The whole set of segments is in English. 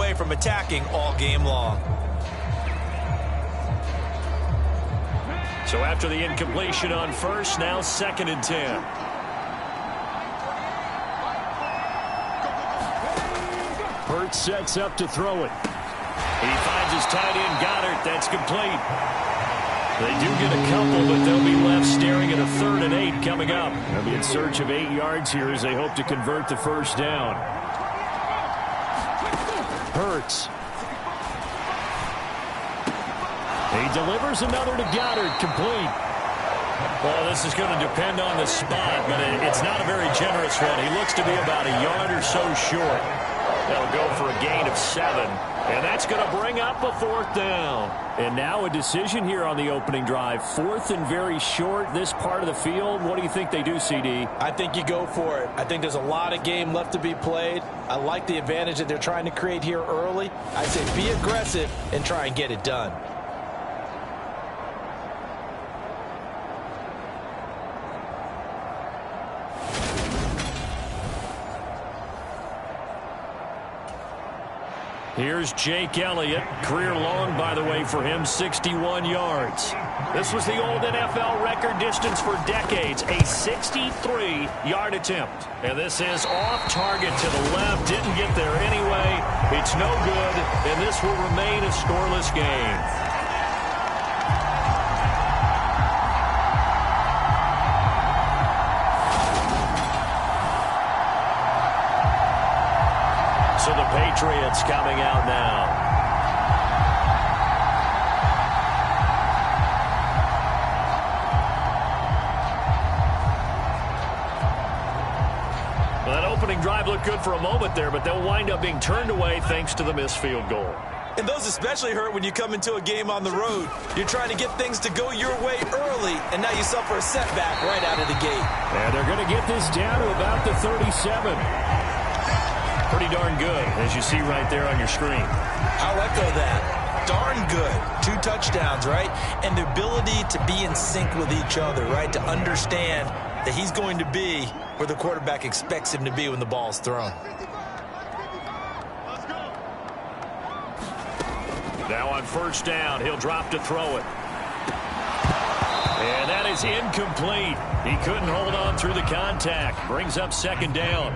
away from attacking all game long. So after the incompletion on first, now 2nd and 10. Hurts sets up to throw it. He finds his tight end, Goddard. That's complete. They do get a couple, but they'll be left staring at a 3rd and 8 coming up. They'll be in search of 8 yards here as they hope to convert the first down. Hurts. He delivers another to Goddard, complete. Well, this is going to depend on the spot, but it's not a very generous one. He looks to be about a yard or so short. They'll go for a gain of 7, and that's going to bring up a 4th down. And now a decision here on the opening drive. 4th and very short, this part of the field. What do you think they do, CD? I think you go for it. I think there's a lot of game left to be played. I like the advantage that they're trying to create here early. I say be aggressive and try and get it done. Here's Jake Elliott. Career long, by the way, for him, 61 yards. This was the old NFL record distance for decades, a 63-yard attempt. And this is off target to the left. Didn't get there anyway. It's no good, and this will remain a scoreless game. So the Patriots coming out now. Well, that opening drive looked good for a moment there, but they'll wind up being turned away thanks to the missed field goal. And those especially hurt when you come into a game on the road. You're trying to get things to go your way early, and now you suffer a setback right out of the gate. And they're going to get this down to about the 37. Pretty darn good, as you see right there on your screen. I'll echo that. Darn good. 2 touchdowns, right? And the ability to be in sync with each other, right? To understand that he's going to be where the quarterback expects him to be when the ball's thrown. Now on first down, he'll drop to throw it. And that is incomplete. He couldn't hold on through the contact. Brings up 2nd down.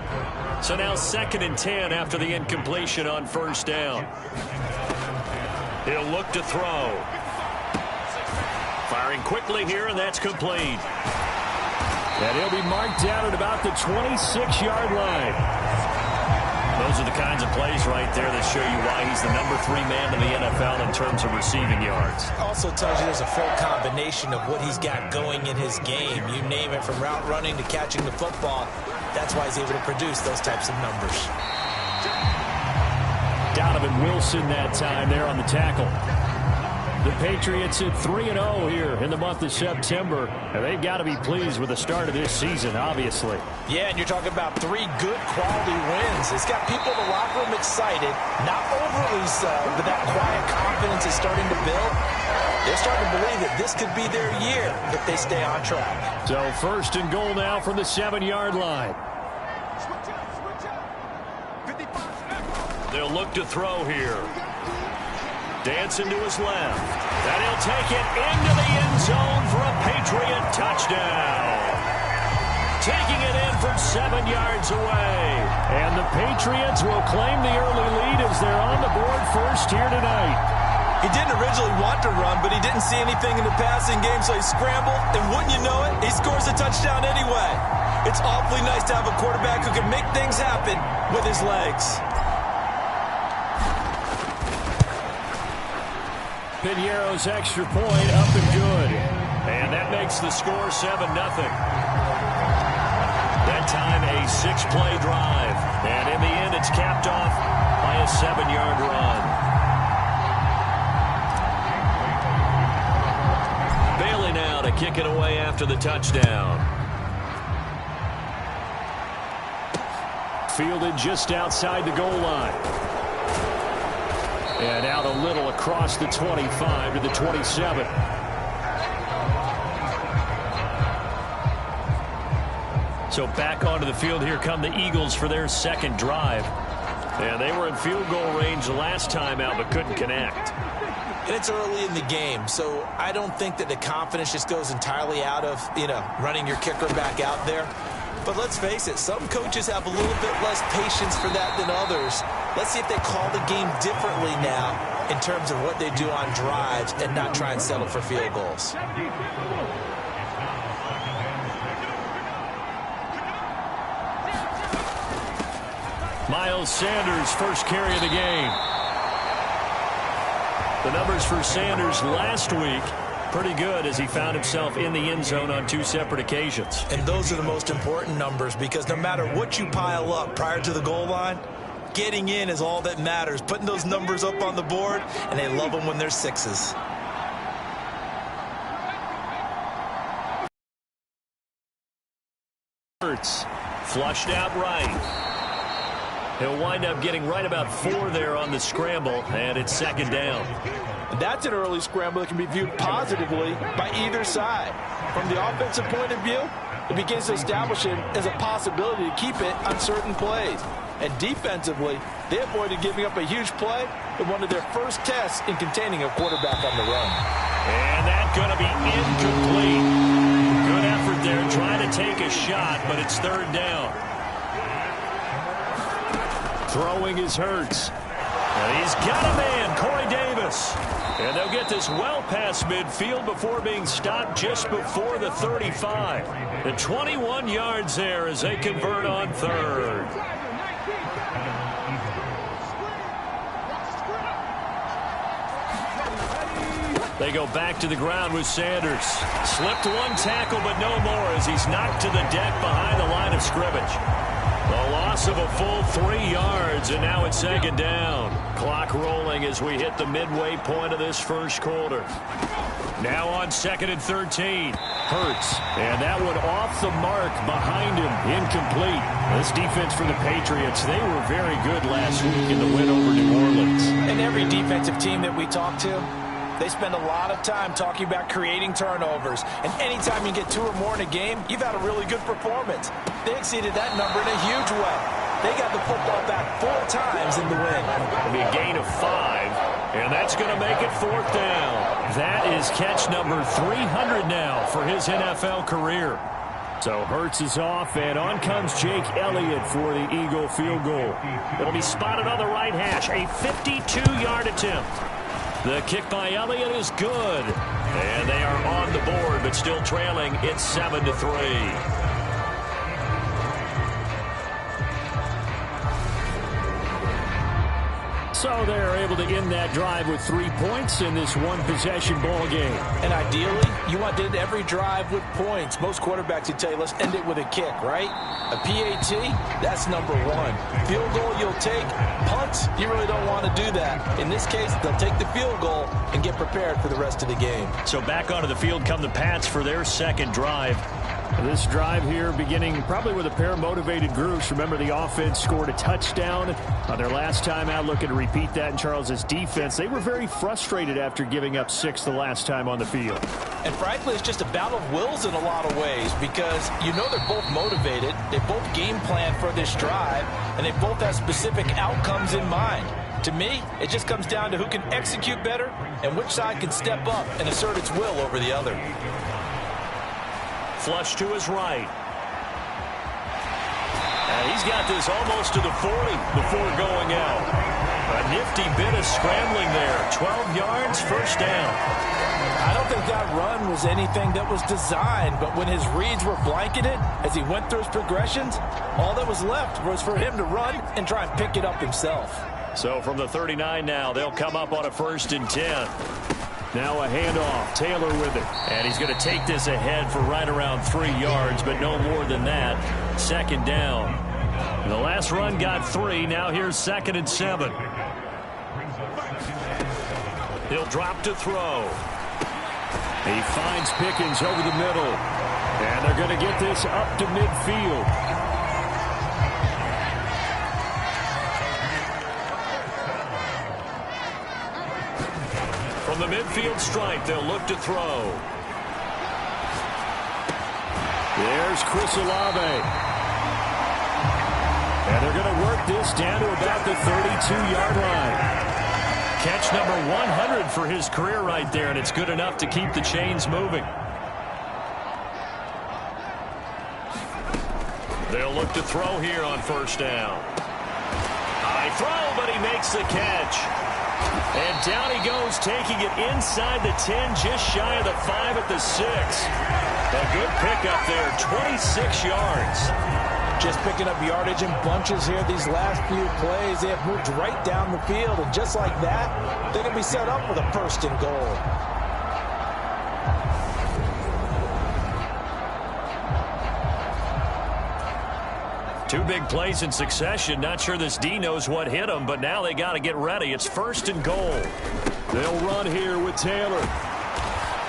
So now 2nd and 10 after the incompletion on first down. He'll look to throw. Firing quickly here, and that's complete. And he'll be marked down at about the 26-yard line. Those are the kinds of plays right there that show you why he's the #3 man in the NFL in terms of receiving yards. Also tells you there's a full combination of what he's got going in his game. You name it, from route running to catching the football. That's why he's able to produce those types of numbers. Donovan Wilson that time there on the tackle. The Patriots at 3-0 here in the month of September. And they've got to be pleased with the start of this season, obviously. Yeah, and you're talking about 3 good quality wins. It's got people in the locker room excited, not overly so, but that quiet confidence is starting to build. They're starting to believe that this could be their year if they stay on track. So 1st and goal now from the 7-yard line. They'll look to throw here. Dancing to his left. And he'll take it into the end zone for a Patriot touchdown. Taking it in from 7 yards away. And the Patriots will claim the early lead as they're on the board first here tonight. He didn't originally want to run, but he didn't see anything in the passing game, so he scrambled. And wouldn't you know it, he scores a touchdown anyway. It's awfully nice to have a quarterback who can make things happen with his legs. Piñeiro's extra point up and good. And that makes the score 7-0. That time a 6-play drive. And in the end, it's capped off by a 7-yard run. Bailey now to kick it away after the touchdown. Fielded just outside the goal line. And out a little across the 25 to the 27. So back onto the field, here come the Eagles for their 2nd drive. And they were in field goal range last time out but couldn't connect. And it's early in the game, so I don't think that the confidence just goes entirely out of, running your kicker back out there. But let's face it, some coaches have a little bit less patience for that than others. Let's see if they call the game differently now in terms of what they do on drives and not try and settle for field goals. Miles Sanders, first carry of the game. The numbers for Sanders last week, pretty good as he found himself in the end zone on 2 separate occasions. And those are the most important numbers because no matter what you pile up prior to the goal line, getting in is all that matters. Putting those numbers up on the board, and they love them when they're 6s. Hurts, flushed out right. He'll wind up getting right about 4 there on the scramble, and it's second down. That's an early scramble that can be viewed positively by either side. From the offensive point of view, it begins to establish it as a possibility to keep it on certain plays. And defensively, they avoided giving up a huge play in one of their first tests in containing a quarterback on the run. And that's going to be incomplete. Good effort there, trying to take a shot, but it's third down. Throwing is Hurts. And he's got a man, Corey Davis. And they'll get this well past midfield before being stopped just before the 35. The 21 yards there as they convert on third. They go back to the ground with Sanders. Slipped one tackle, but no more as he's knocked to the deck behind the line of scrimmage. A loss of a full 3 yards, and now it's second down. Clock rolling as we hit the midway point of this first quarter. Now on 2nd and 13. Hurts, and that one off the mark behind him. Incomplete. This defense for the Patriots, they were very good last week in the win over New Orleans. And every defensive team that we talk to, they spend a lot of time talking about creating turnovers. And anytime you get 2 or more in a game, you've had a really good performance. They exceeded that number in a huge way. They got the football back 4 times in the win. It'll be a gain of 5, and that's going to make it 4th down. That is catch number 300 now for his NFL career. So Hurts is off, and on comes Jake Elliott for the Eagle field goal. It'll be spotted on the right hash, a 52-yard attempt. The kick by Elliott is good. And they are on the board, but still trailing. It's 7-3. So they're able to end that drive with 3 points in this one-possession ball game. And ideally, you want to end every drive with points. Most quarterbacks would tell you, let's end it with a kick, right? A PAT, that's number 1. Field goal, you'll take. Punts, you really don't want to do that. In this case, they'll take the field goal and get prepared for the rest of the game. So back onto the field come the Pats for their second drive. This drive here beginning probably with a pair of motivated groups. Remember, the offense scored a touchdown on their last time out, looking to repeat that in Charles's defense. They were very frustrated after giving up 6 the last time on the field. And frankly, it's just a battle of wills in a lot of ways because you know they're both motivated. They both game plan for this drive, and they both have specific outcomes in mind. To me, it just comes down to who can execute better and which side can step up and assert its will over the other. Flush to his right. And he's got this almost to the 40 before going out. A nifty bit of scrambling there. 12 yards, first down. I don't think that run was anything that was designed, but when his reads were blanketed as he went through his progressions, all that was left was for him to run and try and pick it up himself. So from the 39 now, they'll come up on a 1st and 10. Now a handoff, Taylor with it. And he's going to take this ahead for right around 3 yards, but no more than that. Second down. The last run got 3. Now here's 2nd and 7. He'll drop to throw. He finds Pickens over the middle. And they're going to get this up to midfield. From the midfield stripe, they'll look to throw. There's Chris Olave. And they're going to work this down to about the 32-yard line. Catch number 100 for his career right there, and it's good enough to keep the chains moving. They'll look to throw here on first down. High throw, but he makes the catch. And down he goes, taking it inside the 10, just shy of the 5 at the 6. A good pickup there, 26 yards. Just picking up yardage in bunches here these last few plays. They have moved right down the field, and just like that, they're going to be set up with a first and goal. Two big plays in succession. Not sure this D knows what hit him, but now they got to get ready. It's first and goal. They'll run here with Taylor.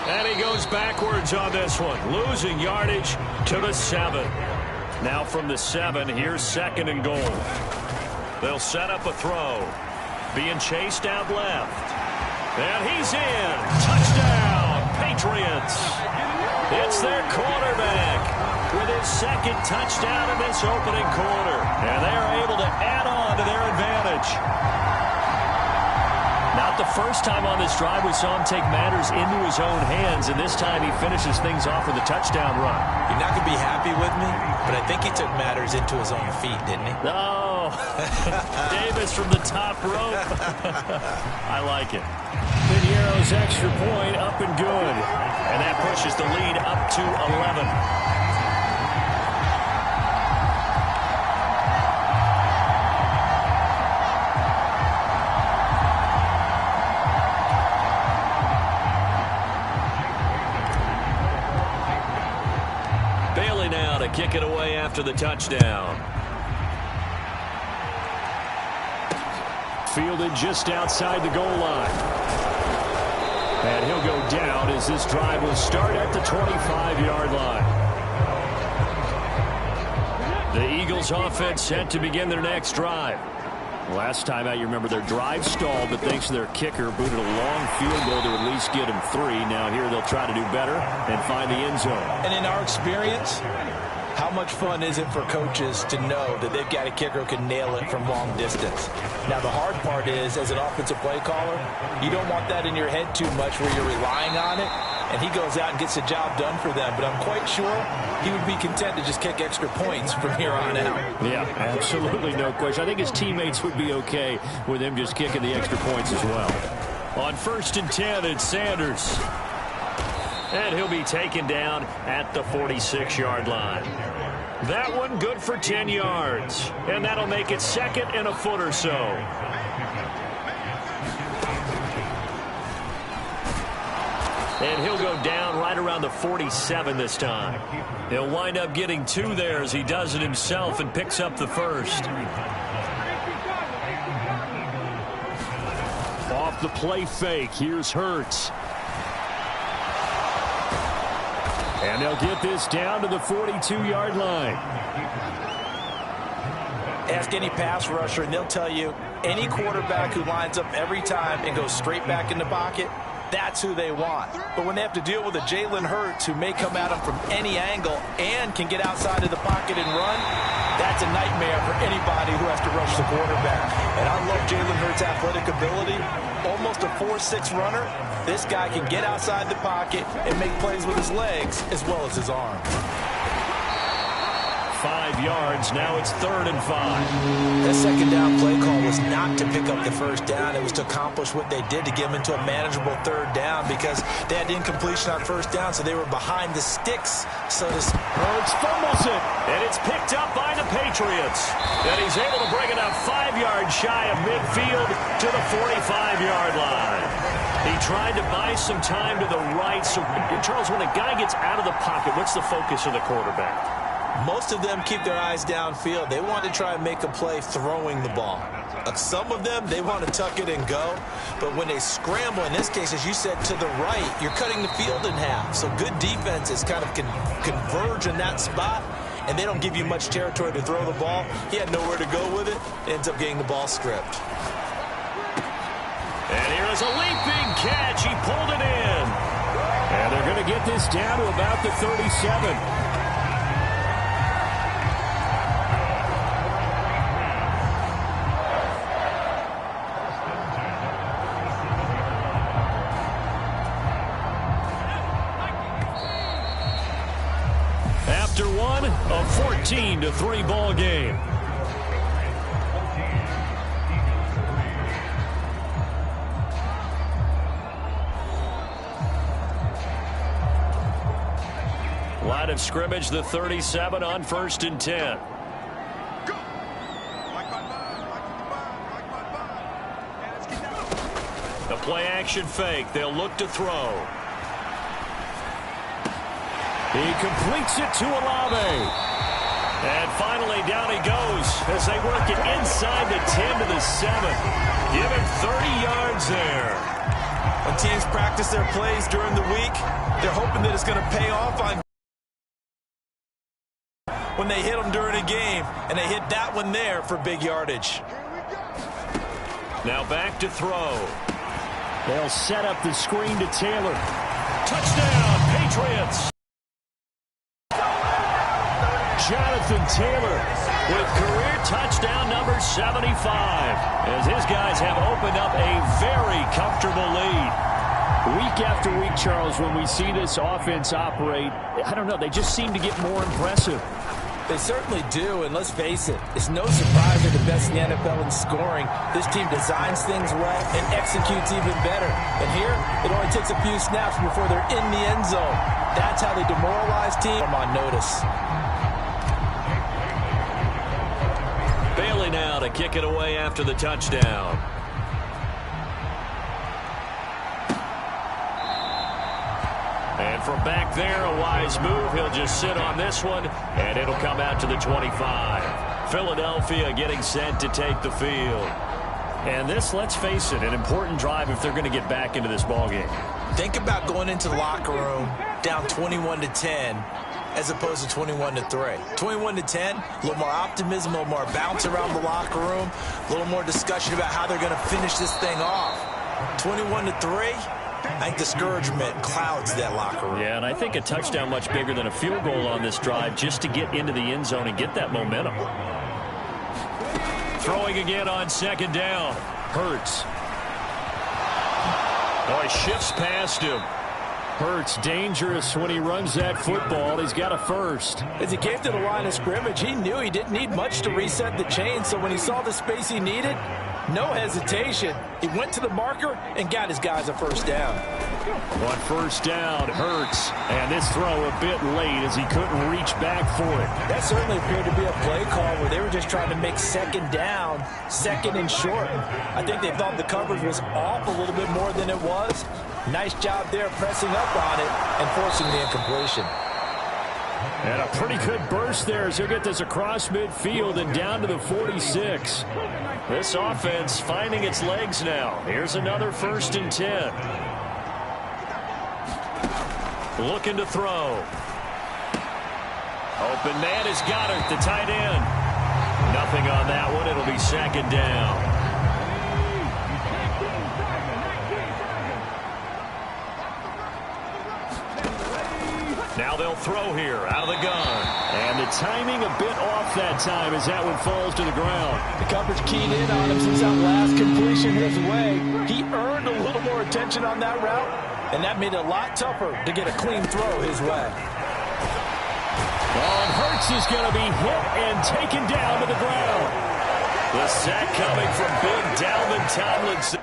And he goes backwards on this one, losing yardage to the 7. Now from the 7, here's second and goal. They'll set up a throw. Being chased out left. And he's in. Touchdown, Patriots. It's their quarterback with his second touchdown in this opening quarter. And they are able to add on to their advantage. Not the first time on this drive we saw him take matters into his own hands, and this time he finishes things off with a touchdown run. You're not going to be happy with me, but I think he took matters into his own feet, didn't he? No. Davis from the top rope. I like it. Piniero's extra point up and good. And that pushes the lead up to 11. Kick it away after the touchdown. Fielded just outside the goal line. And he'll go down as this drive will start at the 25-yard line. The Eagles offense set to begin their next drive. Last time out, you remember their drive stalled, but thanks to their kicker, booted a long field goal to at least get them 3. Now here they'll try to do better and find the end zone. And in our experience, how much fun is it for coaches to know that they've got a kicker who can nail it from long distance? Now, the hard part is, as an offensive play caller, you don't want that in your head too much where you're relying on it, and he goes out and gets the job done for them. But I'm quite sure he would be content to just kick extra points from here on out. Yeah, absolutely no question. I think his teammates would be okay with him just kicking the extra points as well. On first and 10, it's Sanders. And he'll be taken down at the 46-yard line. That one good for 10 yards. And that'll make it second and a foot or so. And he'll go down right around the 47 this time. He'll wind up getting 2 there as he does it himself and picks up the first. Off the play fake, here's Hurts. And they'll get this down to the 42-yard line. Ask any pass rusher, and they'll tell you any quarterback who lines up every time and goes straight back in the pocket, that's who they want. But when they have to deal with a Jalen Hurts who may come at them from any angle and can get outside of the pocket and run, that's a nightmare for anybody who has to rush the quarterback. And I love Jalen Hurts' athletic ability. Almost a 4.6 runner. This guy can get outside the pocket and make plays with his legs as well as his arms. 5 yards. Now it's 3rd and 5. That second down play call was not to pick up the first down. It was to accomplish what they did to get them into a manageable 3rd down because they had incompletion on first down, so they were behind the sticks. So this Hurts fumbles it, and it's picked up by the Patriots. And he's able to bring it up 5 yards shy of midfield to the 45-yard line. He tried to buy some time to the right. So, Charles, when a guy gets out of the pocket, what's the focus of the quarterback? Most of them keep their eyes downfield. They want to try and make a play throwing the ball. Some of them, they want to tuck it and go. But when they scramble, in this case, as you said, to the right, you're cutting the field in half. So good defenses kind of converge in that spot, and they don't give you much territory to throw the ball. He had nowhere to go with it. Ends up getting the ball stripped. And here is a leaping catch. He pulled it in. And they're going to get this down to about the 37. a 14-3 ball game. Line of scrimmage, the 37 on 1st and 10. The play action fake. They'll look to throw. He completes it to Olave. And finally down he goes as they work it inside the 10 to the 7. Give him 30 yards there. When teams practice their plays during the week, they're hoping that it's going to pay off on when they hit them during a game, and they hit that one there for big yardage. Now back to throw. They'll set up the screen to Taylor. Touchdown, Patriots. Jonathan Taylor with career touchdown number 75, as his guys have opened up a very comfortable lead. Week after week, Charles, when we see this offense operate, I don't know, they just seem to get more impressive. They certainly do, and let's face it, it's no surprise they're the best in the NFL in scoring. This team designs things well and executes even better. And here, it only takes a few snaps before they're in the end zone. That's how they demoralize teams. I'm on notice. Bailey now to kick it away after the touchdown. And from back there, a wise move. He'll just sit on this one, and it'll come out to the 25. Philadelphia getting set to take the field. And this, let's face it, an important drive if they're going to get back into this ballgame. Think about going into the locker room down 21-10 as opposed to 21-3. 21-10, a little more optimism, a little more bounce around the locker room, a little more discussion about how they're going to finish this thing off. 21-3. I think discouragement clouds that locker room. Yeah, and I think a touchdown much bigger than a field goal on this drive just to get into the end zone and get that momentum. Throwing again on 2nd down. Hurts. Oh, he shifts past him. Hurts dangerous when he runs that football. He's got a first. As he came to the line of scrimmage, he knew he didn't need much to reset the chain, so when he saw the space he needed, no hesitation. He went to the marker and got his guys a first down. On 1st down, Hurts. And this throw a bit late as he couldn't reach back for it. That certainly appeared to be a play call where they were just trying to make 2nd down, 2nd and short. I think they thought the coverage was off a little bit more than it was. Nice job there pressing up on it and forcing the incompletion. And a pretty good burst there as he'll get this across midfield and down to the 46. This offense finding its legs now. Here's another 1st and 10. Looking to throw. Open man is Goddard, the tight end. Nothing on that one. It'll be 2nd down. Now they'll throw here out of the gun. And the timing a bit off that time as that one falls to the ground. The coverage keyed in on him since that last completion his way. He earned a little more attention on that route, and that made it a lot tougher to get a clean throw his way. And Hurts is going to be hit and taken down to the ground. The sack coming from big Dalvin Tomlinson.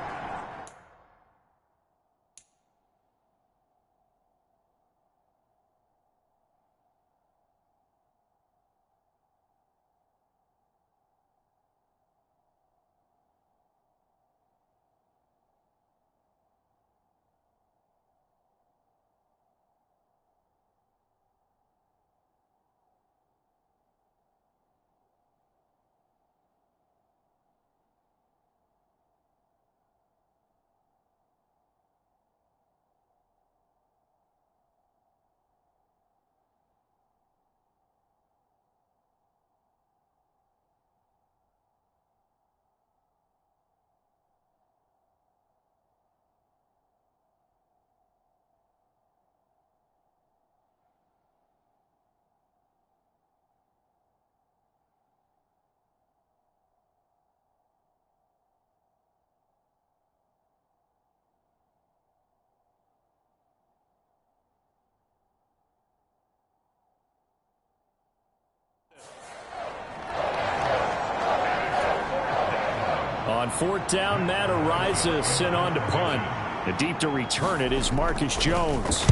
On fourth down, Matt Ariza sent on to punt. The deep to return it is Marcus Jones.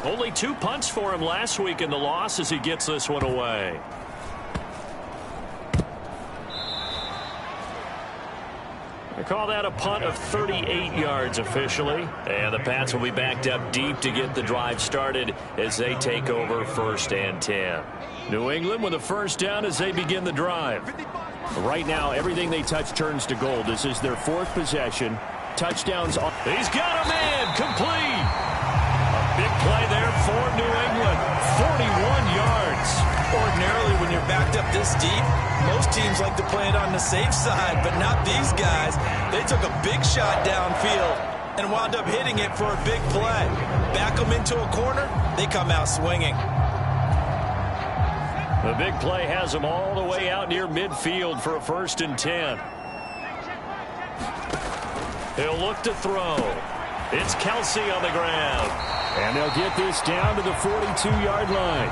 Only 2 punts for him last week in the loss as he gets this one away. They call that a punt of 38 yards officially. And the Pats will be backed up deep to get the drive started as they take over 1st and 10. New England with a first down as they begin the drive. Right now, everything they touch turns to gold. This is their 4th possession. Touchdowns. He's got a man complete. A big play there for New England. 41 yards. Ordinarily, when you're backed up this deep, most teams like to play it on the safe side, but not these guys. They took a big shot downfield and wound up hitting it for a big play. Back them into a corner, they come out swinging. The big play has them all the way out near midfield for a 1st and 10. He'll look to throw. It's Kelsey on the ground. And they'll get this down to the 42-yard line.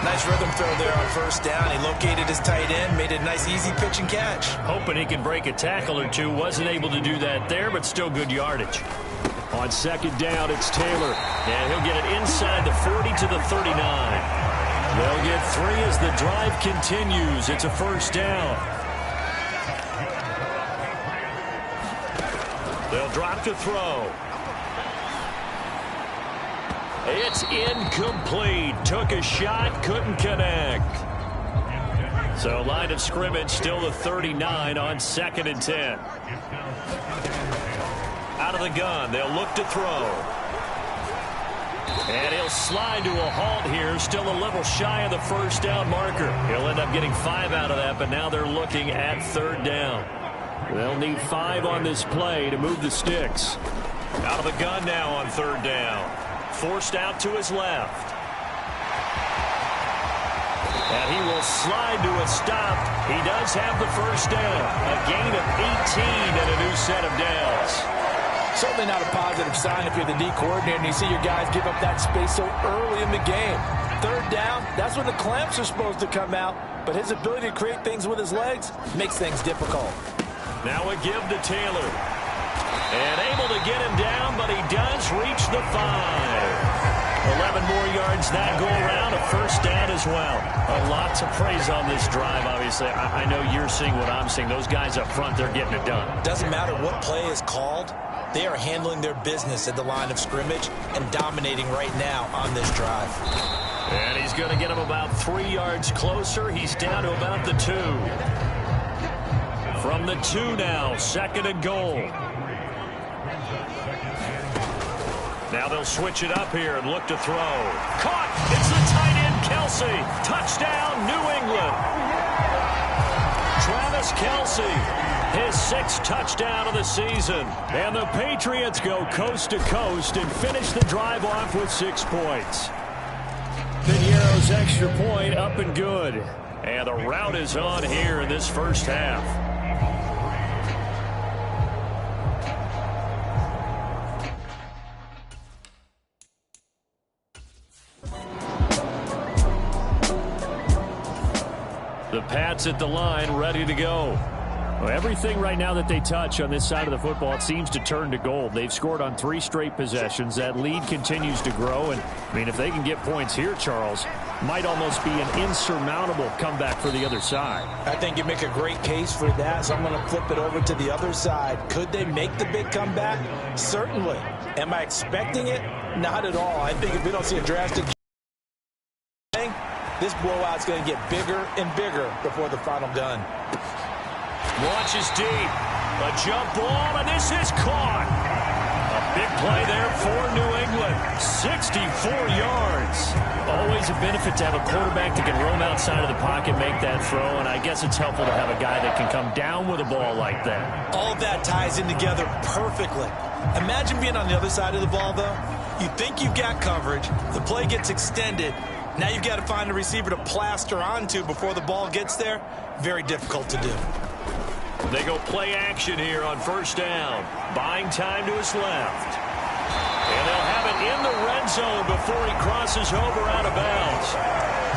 Nice rhythm throw there on 1st down. He located his tight end, made a nice easy pitch and catch. Hoping he can break a tackle or two. Wasn't able to do that there, but still good yardage. On 2nd down, it's Taylor. And he'll get it inside the 40 to the 39. They'll get 3 as the drive continues. It's a 1st down. They'll drop to throw. It's incomplete. Took a shot, couldn't connect. So line of scrimmage still the 39 on 2nd and 10. Out of the gun, they'll look to throw. And he'll slide to a halt here, still a little shy of the 1st down marker. He'll end up getting 5 out of that, but now they're looking at 3rd down. They'll need 5 on this play to move the sticks. Out of the gun now on 3rd down. Forced out to his left. And he will slide to a stop. He does have the 1st down. A gain of 18 and a new set of downs. Certainly not a positive sign if you're the D coordinator and you see your guys give up that space so early in the game. 3rd down, that's when the clamps are supposed to come out. But his ability to create things with his legs makes things difficult. Now a give to Taylor. And able to get him down, but he does reach the 5. 11 more yards that go around, a 1st down as well. Lots of praise on this drive, obviously. I know you're seeing what I'm seeing. Those guys up front, they're getting it done. Doesn't matter what play is called. They are handling their business at the line of scrimmage and dominating right now on this drive. And he's going to get him about 3 yards closer. He's down to about the 2. From the 2 now, 2nd and goal. Now they'll switch it up here and look to throw. Caught! It's the tight end, Kelsey. Touchdown, New England. Travis Kelsey, his 6th touchdown of the season. And the Patriots go coast to coast and finish the drive off with 6 points. Pinheiro's extra point up and good. And the route is on here in this 1st half. The Pats at the line, ready to go. Well, everything right now that they touch on this side of the football, it seems to turn to gold. They've scored on 3 straight possessions. That lead continues to grow. And, I mean, if they can get points here, Charles, might almost be an insurmountable comeback for the other side. I think you make a great case for that, so I'm going to flip it over to the other side. Could they make the big comeback? Certainly. Am I expecting it? Not at all. I think if we don't see a drastic change, this blowout's going to get bigger and bigger before the final gun. Launches deep. A jump ball, and this is caught. A big play there for New England. 64 yards. Always a benefit to have a quarterback that can roam outside of the pocket, make that throw, and I guess it's helpful to have a guy that can come down with a ball like that. All of that ties in together perfectly. Imagine being on the other side of the ball, though. You think you've got coverage. The play gets extended. Now you've got to find a receiver to plaster onto before the ball gets there. Very difficult to do. They go play action here on 1st down. Buying time to his left. And they'll have it in the red zone before he crosses over out of bounds.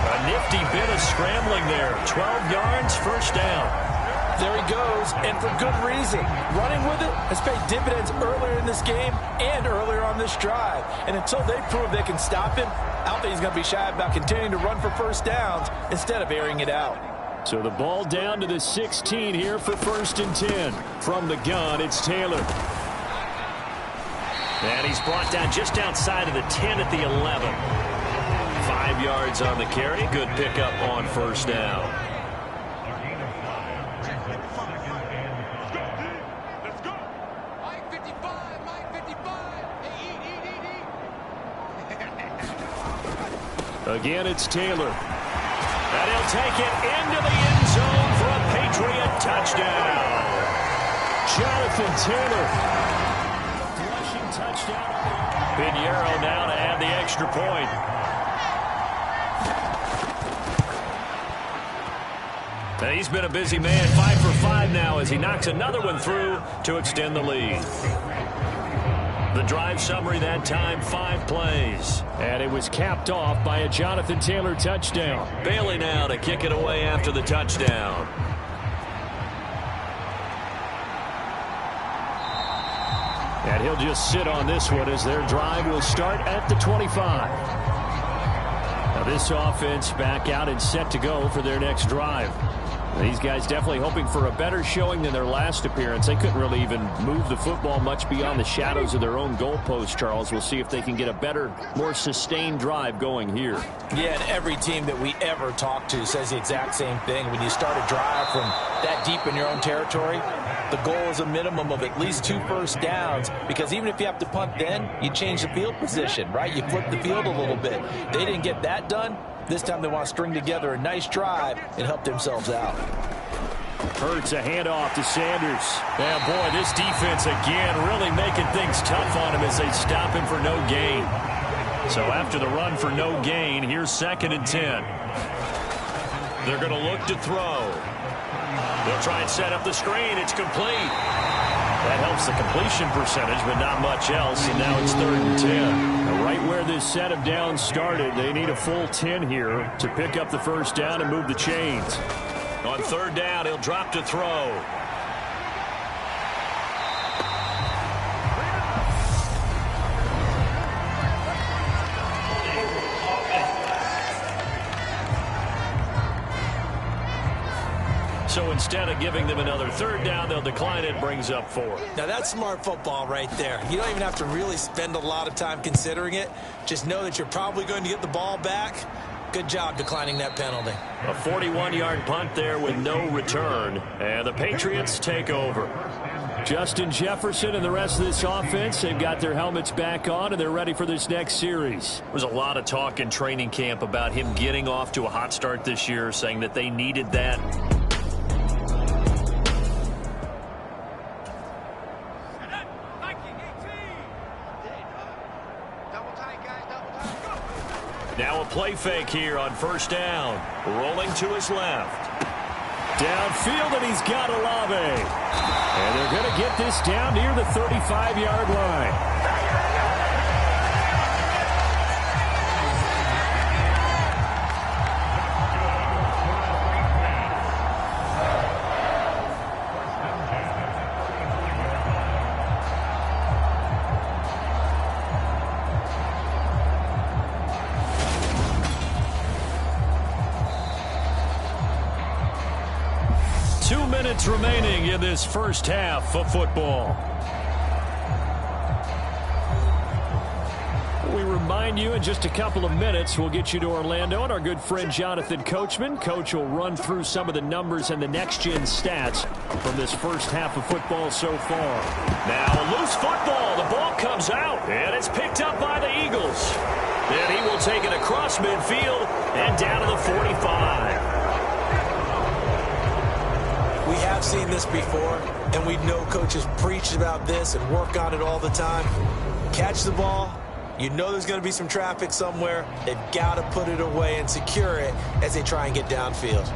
A nifty bit of scrambling there. 12 yards, 1st down. There he goes, and for good reason. Running with it has paid dividends earlier in this game and earlier on this drive. And until they prove they can stop him, I don't think he's going to be shy about continuing to run for first downs instead of airing it out. So the ball down to the 16 here for 1st and 10. From the gun, it's Taylor. And he's brought down just outside of the 10 at the 11. 5 yards on the carry. Good pickup on 1st down. Again, it's Taylor. And he'll take it into the end zone for a Patriot touchdown. Jonathan Taylor. Rushing touchdown. Pinheiro now to add the extra point. And he's been a busy man. 5 for 5 now as he knocks another one through to extend the lead. The drive summary that time, 5 plays. And it was capped off by a Jonathan Taylor touchdown. Bailey now to kick it away after the touchdown. And he'll just sit on this one as their drive will start at the 25. Now this offense back out and set to go for their next drive. These guys definitely hoping for a better showing than their last appearance. They couldn't really even move the football much beyond the shadows of their own goalpost, Charles. We'll see if they can get a better, more sustained drive going here. Yeah, and every team that we ever talk to says the exact same thing. When you start a drive from that deep in your own territory, the goal is a minimum of at least 2 first downs, because even if you have to punt then, you change the field position, right? You flip the field a little bit. They didn't get that done. This time they want to string together a nice drive and help themselves out. Hurts a handoff to Sanders. Yeah, boy, this defense again really making things tough on him as they stop him for no gain. So after the run for no gain, here's 2nd and 10. They're going to look to throw. They'll try and set up the screen. It's complete. That helps the completion percentage, but not much else, and now it's 3rd and 10. Now, right where this set of downs started, they need a full 10 here to pick up the first down and move the chains. On 3rd down, he'll drop to throw. So instead of giving them another 3rd down, they'll decline it, brings up 4. Now that's smart football right there. You don't even have to really spend a lot of time considering it. Just know that you're probably going to get the ball back. Good job declining that penalty. A 41-yard punt there with no return. And the Patriots take over. Justin Jefferson and the rest of this offense, they've got their helmets back on, and they're ready for this next series. There was a lot of talk in training camp about him getting off to a hot start this year, saying that they needed that. Now a play fake here on 1st down. Rolling to his left. Downfield, and he's got Olave. And they're going to get this down near the 35-yard line. 2 minutes remaining in this first half of football. We remind you in just a couple of minutes we'll get you to Orlando and our good friend Jonathan Coachman. Coach will run through some of the numbers and the next-gen stats from this first half of football so far. Now a loose football. The ball comes out, and it's picked up by the Eagles. And he will take it across midfield and down to the 45. We have seen this before, and we know coaches preach about this and work on it all the time. Catch the ball. You know there's going to be some traffic somewhere. They've got to put it away and secure it as they try and get downfield.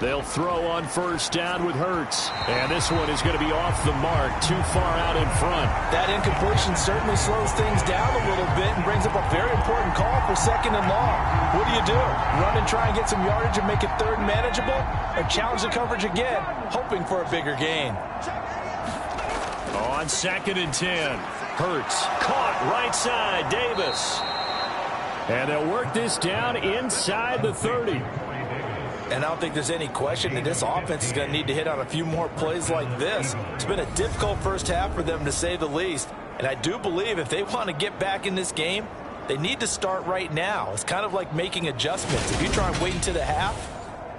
They'll throw on first down with Hurts. And this one is going to be off the mark, too far out in front. That incompletion certainly slows things down a little bit and brings up a very important call for 2nd and long. What do? Run and try and get some yardage and make it 3rd and manageable? Or challenge the coverage again, hoping for a bigger gain? On 2nd and 10, Hurts caught right side, Davis. And they'll work this down inside the 30. And I don't think there's any question that this offense is going to need to hit on a few more plays like this. It's been a difficult first half for them, to say the least. And I do believe if they want to get back in this game, they need to start right now. It's kind of like making adjustments. If you try and wait until the half,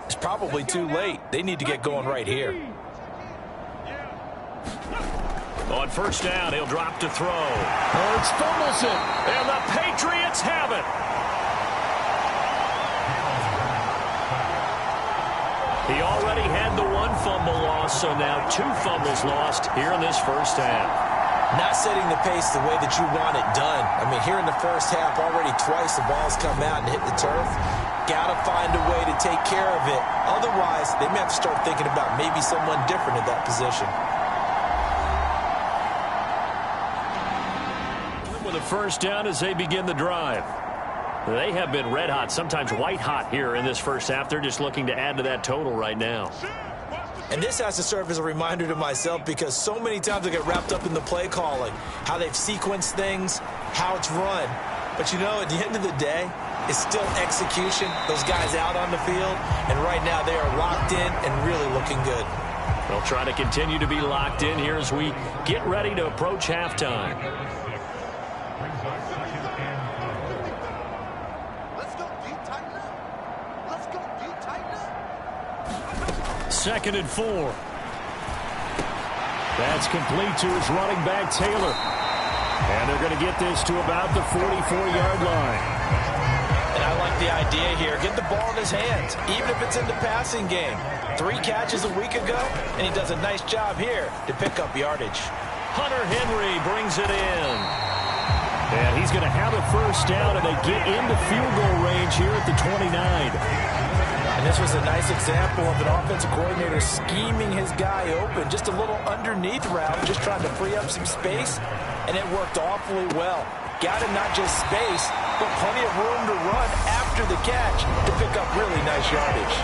it's probably too late. They need to get going right here. On first down, he'll drop to throw. Hurts fumbles it, and the Patriots have it. He already had the 1 fumble loss, so now 2 fumbles lost here in this first half. Not setting the pace the way that you want it done. I mean, here in the first half, already twice the ball's come out and hit the turf. Got to find a way to take care of it. Otherwise, they may have to start thinking about maybe someone different at that position. With a first down as they begin the drive. They have been red hot, sometimes white hot here in this first half. They're just looking to add to that total right now. And this has to serve as a reminder to myself, because so many times I get wrapped up in the play calling, how they've sequenced things, how it's run. But, you know, at the end of the day, it's still execution, those guys out on the field. And right now they are locked in and really looking good. They'll try to continue to be locked in here as we get ready to approach halftime. 2nd and 4. That's complete to his running back, Taylor. And they're going to get this to about the 44-yard line. And I like the idea here. Get the ball in his hands, even if it's in the passing game. 3 catches a week ago, and he does a nice job here to pick up yardage. Hunter Henry brings it in. And he's going to have a first down, and they get into field goal range here at the 29. And this was a nice example of an offensive coordinator scheming his guy open. Just a little underneath route, just trying to free up some space, and it worked awfully well. Got him not just space, but plenty of room to run after the catch to pick up really nice yardage.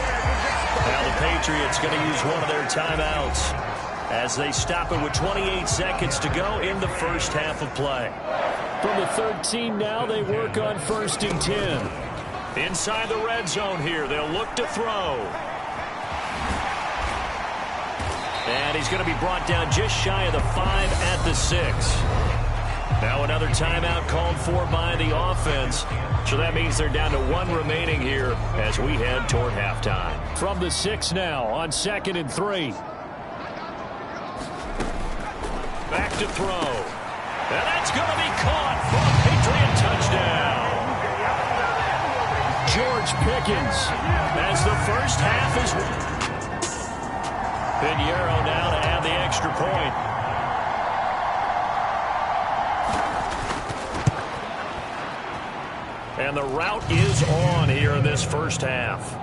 Now the Patriots going to use one of their timeouts as they stop it with 28 seconds to go in the first half of play. From the 13 now, they work on 1st and 10. Inside the red zone here, they'll look to throw. And he's going to be brought down just shy of the 5 at the 6. Now another timeout called for by the offense. So that means they're down to 1 remaining here as we head toward halftime. From the 6 now on 2nd and 3. Back to throw. And that's going to be caught for a Patriot touchdown. George Pickens as the first half is. Pinheiro now to add the extra point. And the route is on here in this first half.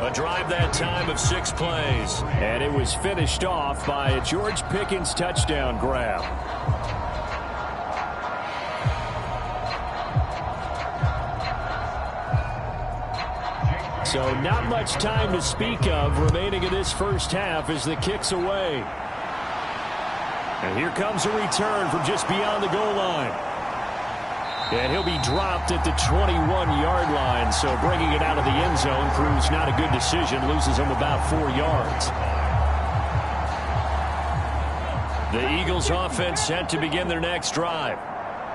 A drive that time of 6 plays. And it was finished off by a George Pickens touchdown grab. So not much time to speak of remaining in this first half as the kick's away. And here comes a return from just beyond the goal line. And he'll be dropped at the 21-yard line. So bringing it out of the end zone proves not a good decision. Loses him about 4 yards. The Eagles offense set to begin their next drive.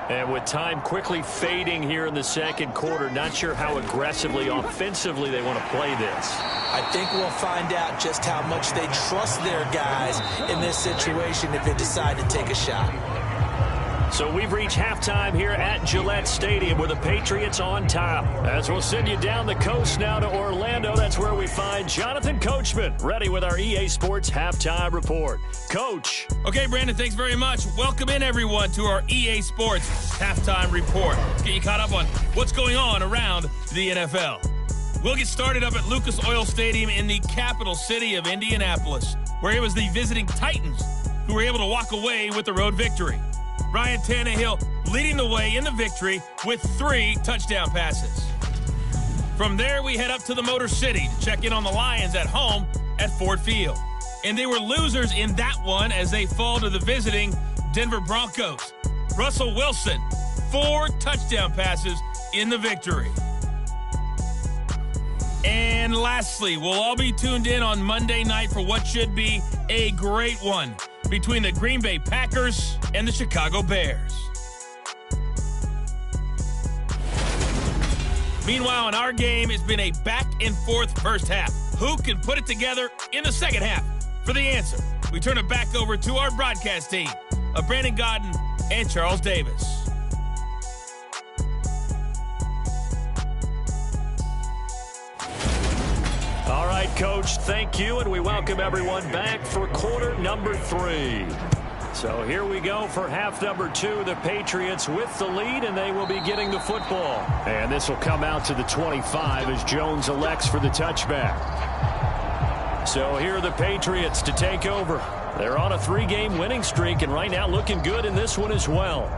And with time quickly fading here in the second quarter, not sure how aggressively, offensively they want to play this. I think we'll find out just how much they trust their guys in this situation if they decide to take a shot. So we've reached halftime here at Gillette Stadium with the Patriots on top. As we'll send you down the coast now to Orlando, that's where we find Jonathan Coachman, ready with our EA Sports Halftime Report. Coach. Okay, Brandon, thanks very much. Welcome in, everyone, to our EA Sports Halftime Report. Let's get you caught up on what's going on around the NFL. We'll get started up at Lucas Oil Stadium in the capital city of Indianapolis, where it was the visiting Titans who were able to walk away with the road victory. Ryan Tannehill leading the way in the victory with 3 touchdown passes. From there, we head up to the Motor City to check in on the Lions at home at Ford Field. And they were losers in that one as they fall to the visiting Denver Broncos. Russell Wilson, 4 touchdown passes in the victory. And lastly, we'll all be tuned in on Monday night for what should be a great one between the Green Bay Packers and the Chicago Bears. Meanwhile, in our game, it's been a back-and-forth first half. Who can put it together in the second half? For the answer, we turn it back over to our broadcast team of Brandon Godden and Charles Davis. All right, Coach, thank you, and we welcome everyone back for quarter number 3. So here we go for half number 2. The Patriots with the lead, and they will be getting the football. And this will come out to the 25 as Jones elects for the touchback. So here are the Patriots to take over. They're on a 3-game winning streak, and right now looking good in this one as well.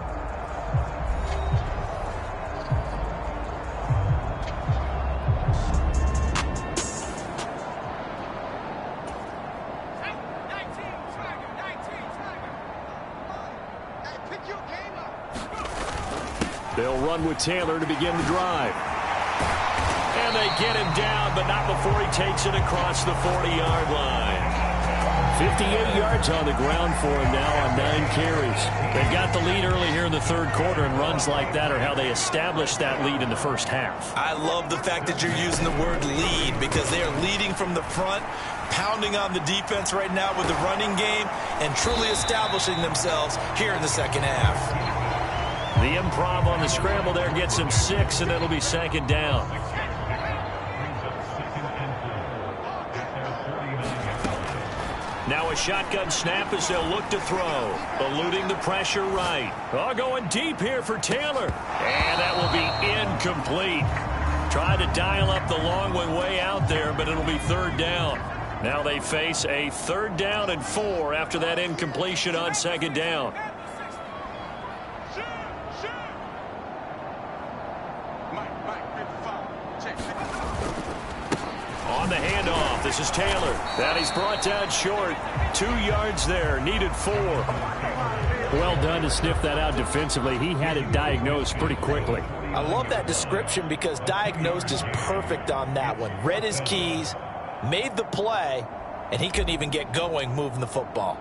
They'll run with Taylor to begin the drive. And they get him down, but not before he takes it across the 40-yard line. 58 yards on the ground for him now on 9 carries. They've got the lead early here in the third quarter, and runs like that are how they established that lead in the first half. I love the fact that you're using the word lead because they are leading from the front, pounding on the defense right now with the running game, and truly establishing themselves here in the second half. The improv on the scramble there gets him 6, and it'll be second down. Now a shotgun snap as they'll look to throw. Eluding the pressure right. Oh, going deep here for Taylor. And that will be incomplete. Tried to dial up the long one way out there, but it'll be third down. Now they face a 3rd down and 4 after that incompletion on second down. On the handoff, this is Taylor. That he's brought down short. 2 yards there, needed 4. Well done to sniff that out defensively. He had it diagnosed pretty quickly. I love that description because diagnosed is perfect on that one. Read his keys, made the play, and he couldn't even get going moving the football.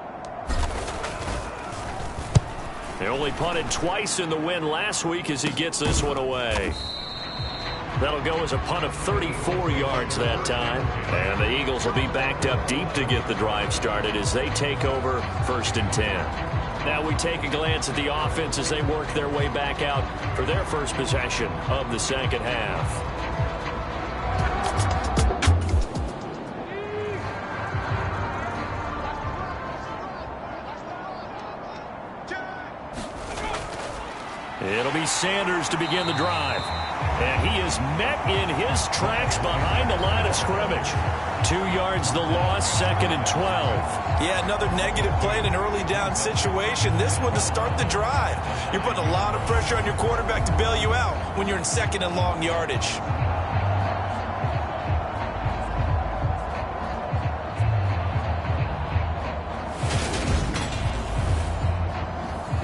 They only punted twice in the win last week as he gets this one away. That'll go as a punt of 34 yards that time. And the Eagles will be backed up deep to get the drive started as they take over 1st and 10. Now we take a glance at the offense as they work their way back out for their first possession of the second half. It'll be Sanders to begin the drive. And he is met in his tracks behind the line of scrimmage. 2 yards the loss, 2nd and 12. Yeah, another negative play in an early down situation. This one to start the drive. You're putting a lot of pressure on your quarterback to bail you out when you're in 2nd and long yardage.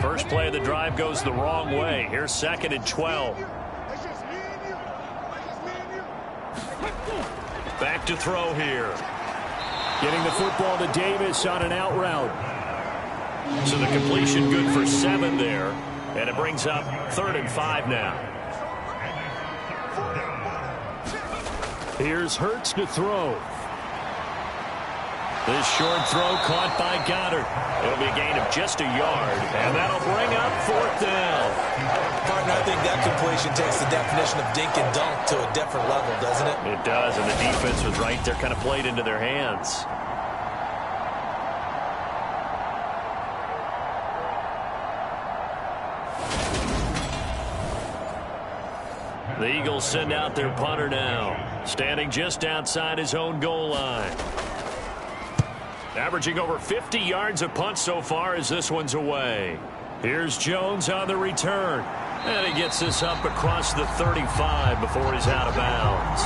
First play of the drive goes the wrong way. Here's 2nd and 12. Back to throw here. Getting the football to Davis on an out route. So the completion good for 7 there. And it brings up 3rd and 5 now. Here's Hurts to throw. This short throw caught by Goddard. It'll be a gain of just a yard, and that'll bring up 4th down. Partner, I think that completion takes the definition of dink and dunk to a different level, doesn't it? It does, and the defense was right there, kind of played into their hands. The Eagles send out their punter now, standing just outside his own goal line. Averaging over 50 yards a punt so far as this one's away. Here's Jones on the return. And he gets this up across the 35 before he's out of bounds.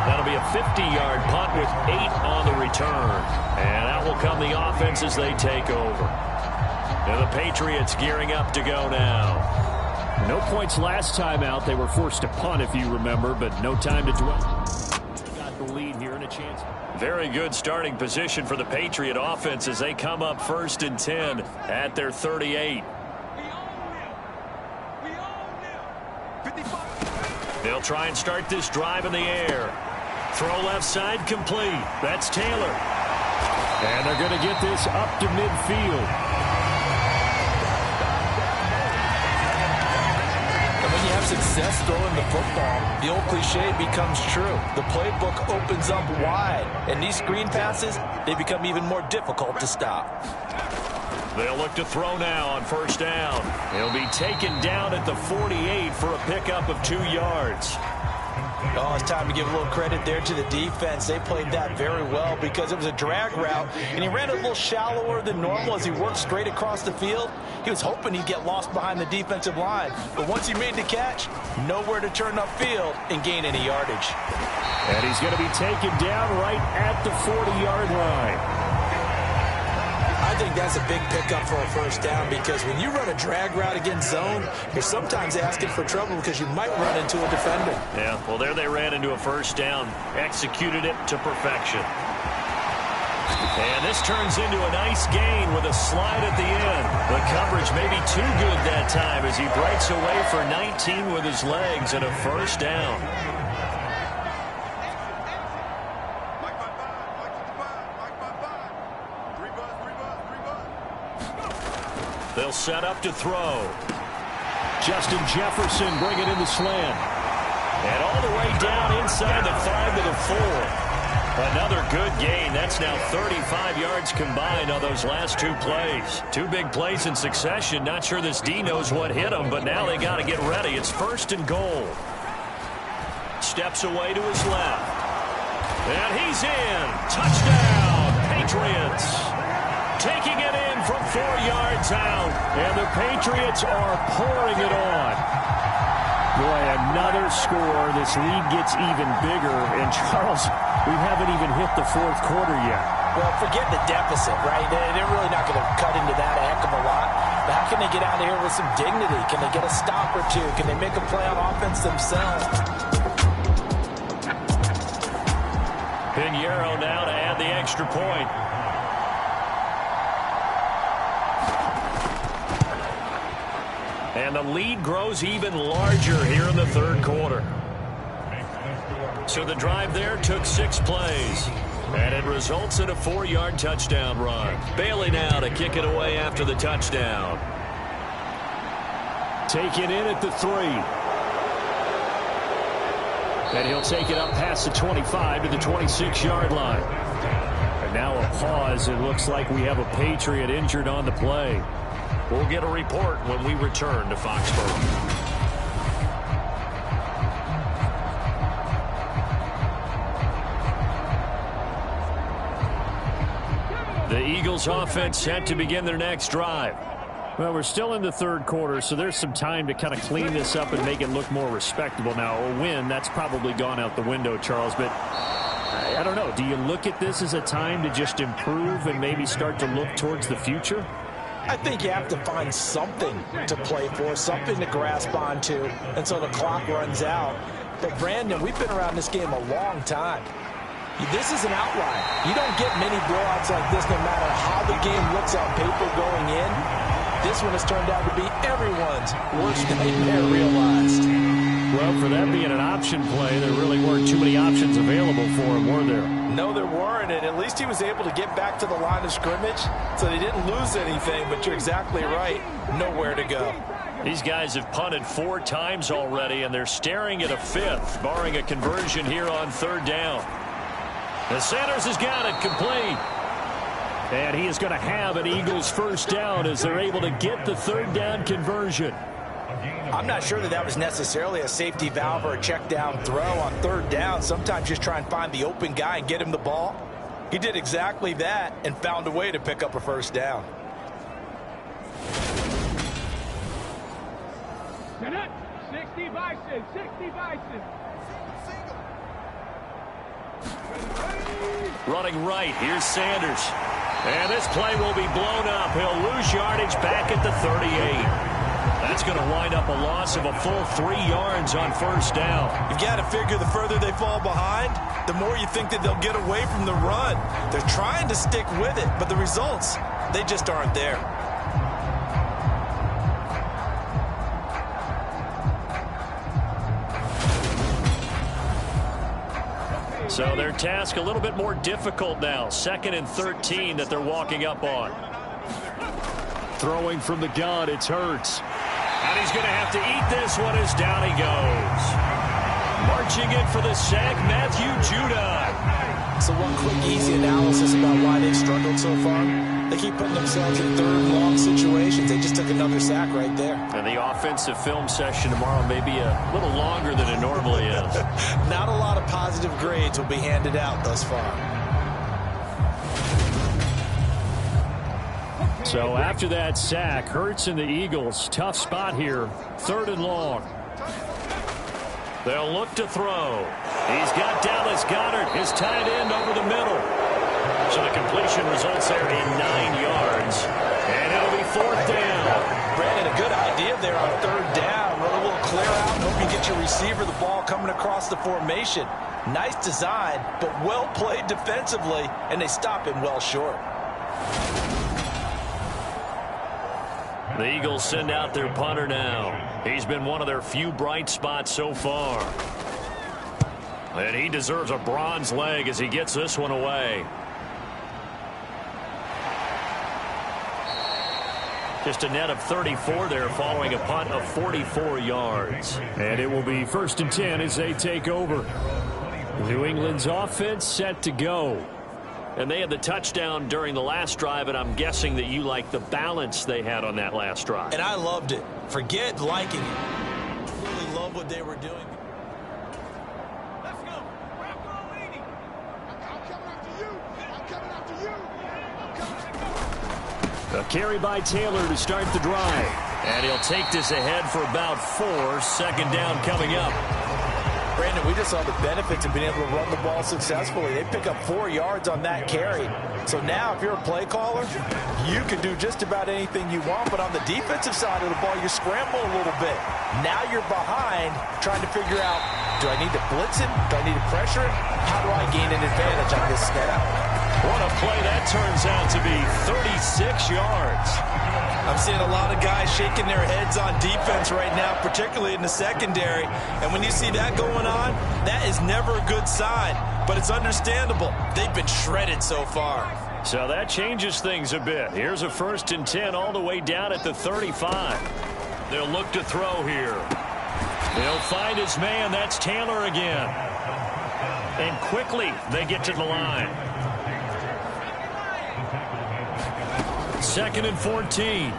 That'll be a 50-yard punt with 8 on the return. And out will come the offense as they take over. And the Patriots gearing up to go now. No points last time out. They were forced to punt, if you remember, but no time to dwell. Got the lead here and a chance. Very good starting position for the Patriot offense as they come up 1st and 10 at their 38. They'll try and start this drive in the air. Throw left side complete. That's Taylor. And they're going to get this up to midfield. When you have success throwing the football, the old cliche becomes true. The playbook opens up wide, and these screen passes, they become even more difficult to stop. They'll look to throw now on 1st down. He'll be taken down at the 48 for a pickup of 2 yards. Oh, it's time to give a little credit there to the defense. They played that very well because it was a drag route, and he ran a little shallower than normal as he worked straight across the field. He was hoping he'd get lost behind the defensive line, but once he made the catch, nowhere to turn upfield and gain any yardage. And he's going to be taken down right at the 40-yard line. I think that's a big pickup for a 1st down because when you run a drag route against zone, you're sometimes asking for trouble because you might run into a defender. Yeah, well, there they ran into a 1st down, executed it to perfection. And this turns into a nice gain with a slide at the end. The coverage may be too good that time as he breaks away for 19 with his legs and a 1st down. They'll set up to throw. Justin Jefferson bringing in the slant. And all the way down inside the 5 to the 4. Another good gain. That's now 35 yards combined on those last 2 plays. 2 big plays in succession. Not sure this D knows what hit him, but now they got to get ready. It's 1st and goal. Steps away to his left. And he's in. Touchdown, Patriots. Taking it in from 4 yards out. And the Patriots are pouring it on. Boy, another score. This lead gets even bigger. And Charles, we haven't even hit the 4th quarter yet. Well, forget the deficit, right? They're really not going to cut into that a heck of a lot. But how can they get out of here with some dignity? Can they get a stop or two? Can they make a play on offense themselves? Pinheiro now to add the extra point. And the lead grows even larger here in the 3rd quarter. So the drive there took 6 plays. And it results in a 4-yard touchdown run. Bailey now to kick it away after the touchdown. Taken in at the 3. And he'll take it up past the 25 to the 26-yard line. And now a pause. It looks like we have a Patriot injured on the play. We'll get a report when we return to Foxborough. The Eagles offense set to begin their next drive. Well, we're still in the 3rd quarter, so there's some time to kind of clean this up and make it look more respectable. Now, a win, that's probably gone out the window, Charles, but I don't know. Do you look at this as a time to just improve and maybe start to look towards the future? I think you have to find something to play for, something to grasp onto until the clock runs out. But, Brandon, we've been around this game a long time. This is an outlier. You don't get many blowouts like this no matter how the game looks on paper going in. This one has turned out to be everyone's worst nightmare realized. Well, for that being an option play, there really weren't too many options available for him, were there? No, there weren't, and at least he was able to get back to the line of scrimmage, so they didn't lose anything, but you're exactly right. Nowhere to go. These guys have punted 4 times already, and they're staring at a 5th, barring a conversion here on 3rd down. The Sanders has got it complete. And he is going to have an Eagles 1st down as they're able to get the 3rd down conversion. I'm not sure that was necessarily a safety valve or a check down throw on third down. Sometimes just try and find the open guy and get him the ball. He did exactly that and found a way to pick up a first down. Set up. 60 Bison. 60 Bison. Running right, here's Sanders. And this play will be blown up. He'll lose yardage back at the 38. That's going to wind up a loss of a full 3 yards on first down. You've got to figure the further they fall behind, the more you think that they'll get away from the run. They're trying to stick with it, but the results, they just aren't there. So their task a little bit more difficult now. 2nd and 13 that they're walking up on. Throwing from the gun, it's Hurts. And he's going to have to eat this one as down he goes. Marching in for the sack, Matthew Judon. So one quick, easy analysis about why they've struggled so far. They keep putting themselves in third and long situations. They just took another sack right there. And the offensive film session tomorrow may be a little longer than it normally is. Not a lot of positive grades will be handed out thus far. So after that sack, Hurts and the Eagles, tough spot here. 3rd and long. They'll look to throw. He's got Dallas Goedert, his tight end, over the middle. So the completion results there in 9 yards. And it'll be 4th down. Brandon, a good idea there on 3rd down. Run a little clear out and hope you get your receiver the ball coming across the formation. Nice design, but well played defensively, and they stop him well short. The Eagles send out their punter now. He's been one of their few bright spots so far. And he deserves a bronze leg as he gets this one away. Just a net of 34 there following a punt of 44 yards. And it will be 1st and 10 as they take over. New England's offense set to go. And they had the touchdown during the last drive, and I'm guessing that you like the balance they had on that last drive. And I loved it. Forget liking it. Really love what they were doing. Let's go. I'm coming after you. I'm coming after you. I'm coming. A carry by Taylor to start the drive. And he'll take this ahead for about 4. 2nd down coming up. Brandon, we just saw the benefits of being able to run the ball successfully. They pick up 4 yards on that carry. So now if you're a play caller, you can do just about anything you want. But on the defensive side of the ball, you scramble a little bit. Now you're behind trying to figure out, do I need to blitz him? Do I need to pressure him? How do I gain an advantage on this snap? What a play that turns out to be. 36 yards. I'm seeing a lot of guys shaking their heads on defense right now, particularly in the secondary. And when you see that going on, that is never a good sign. But it's understandable. They've been shredded so far. So that changes things a bit. Here's a 1st and 10 all the way down at the 35. They'll look to throw here. They'll find his man. That's Taylor again. And quickly they get to the line. 2nd and 14.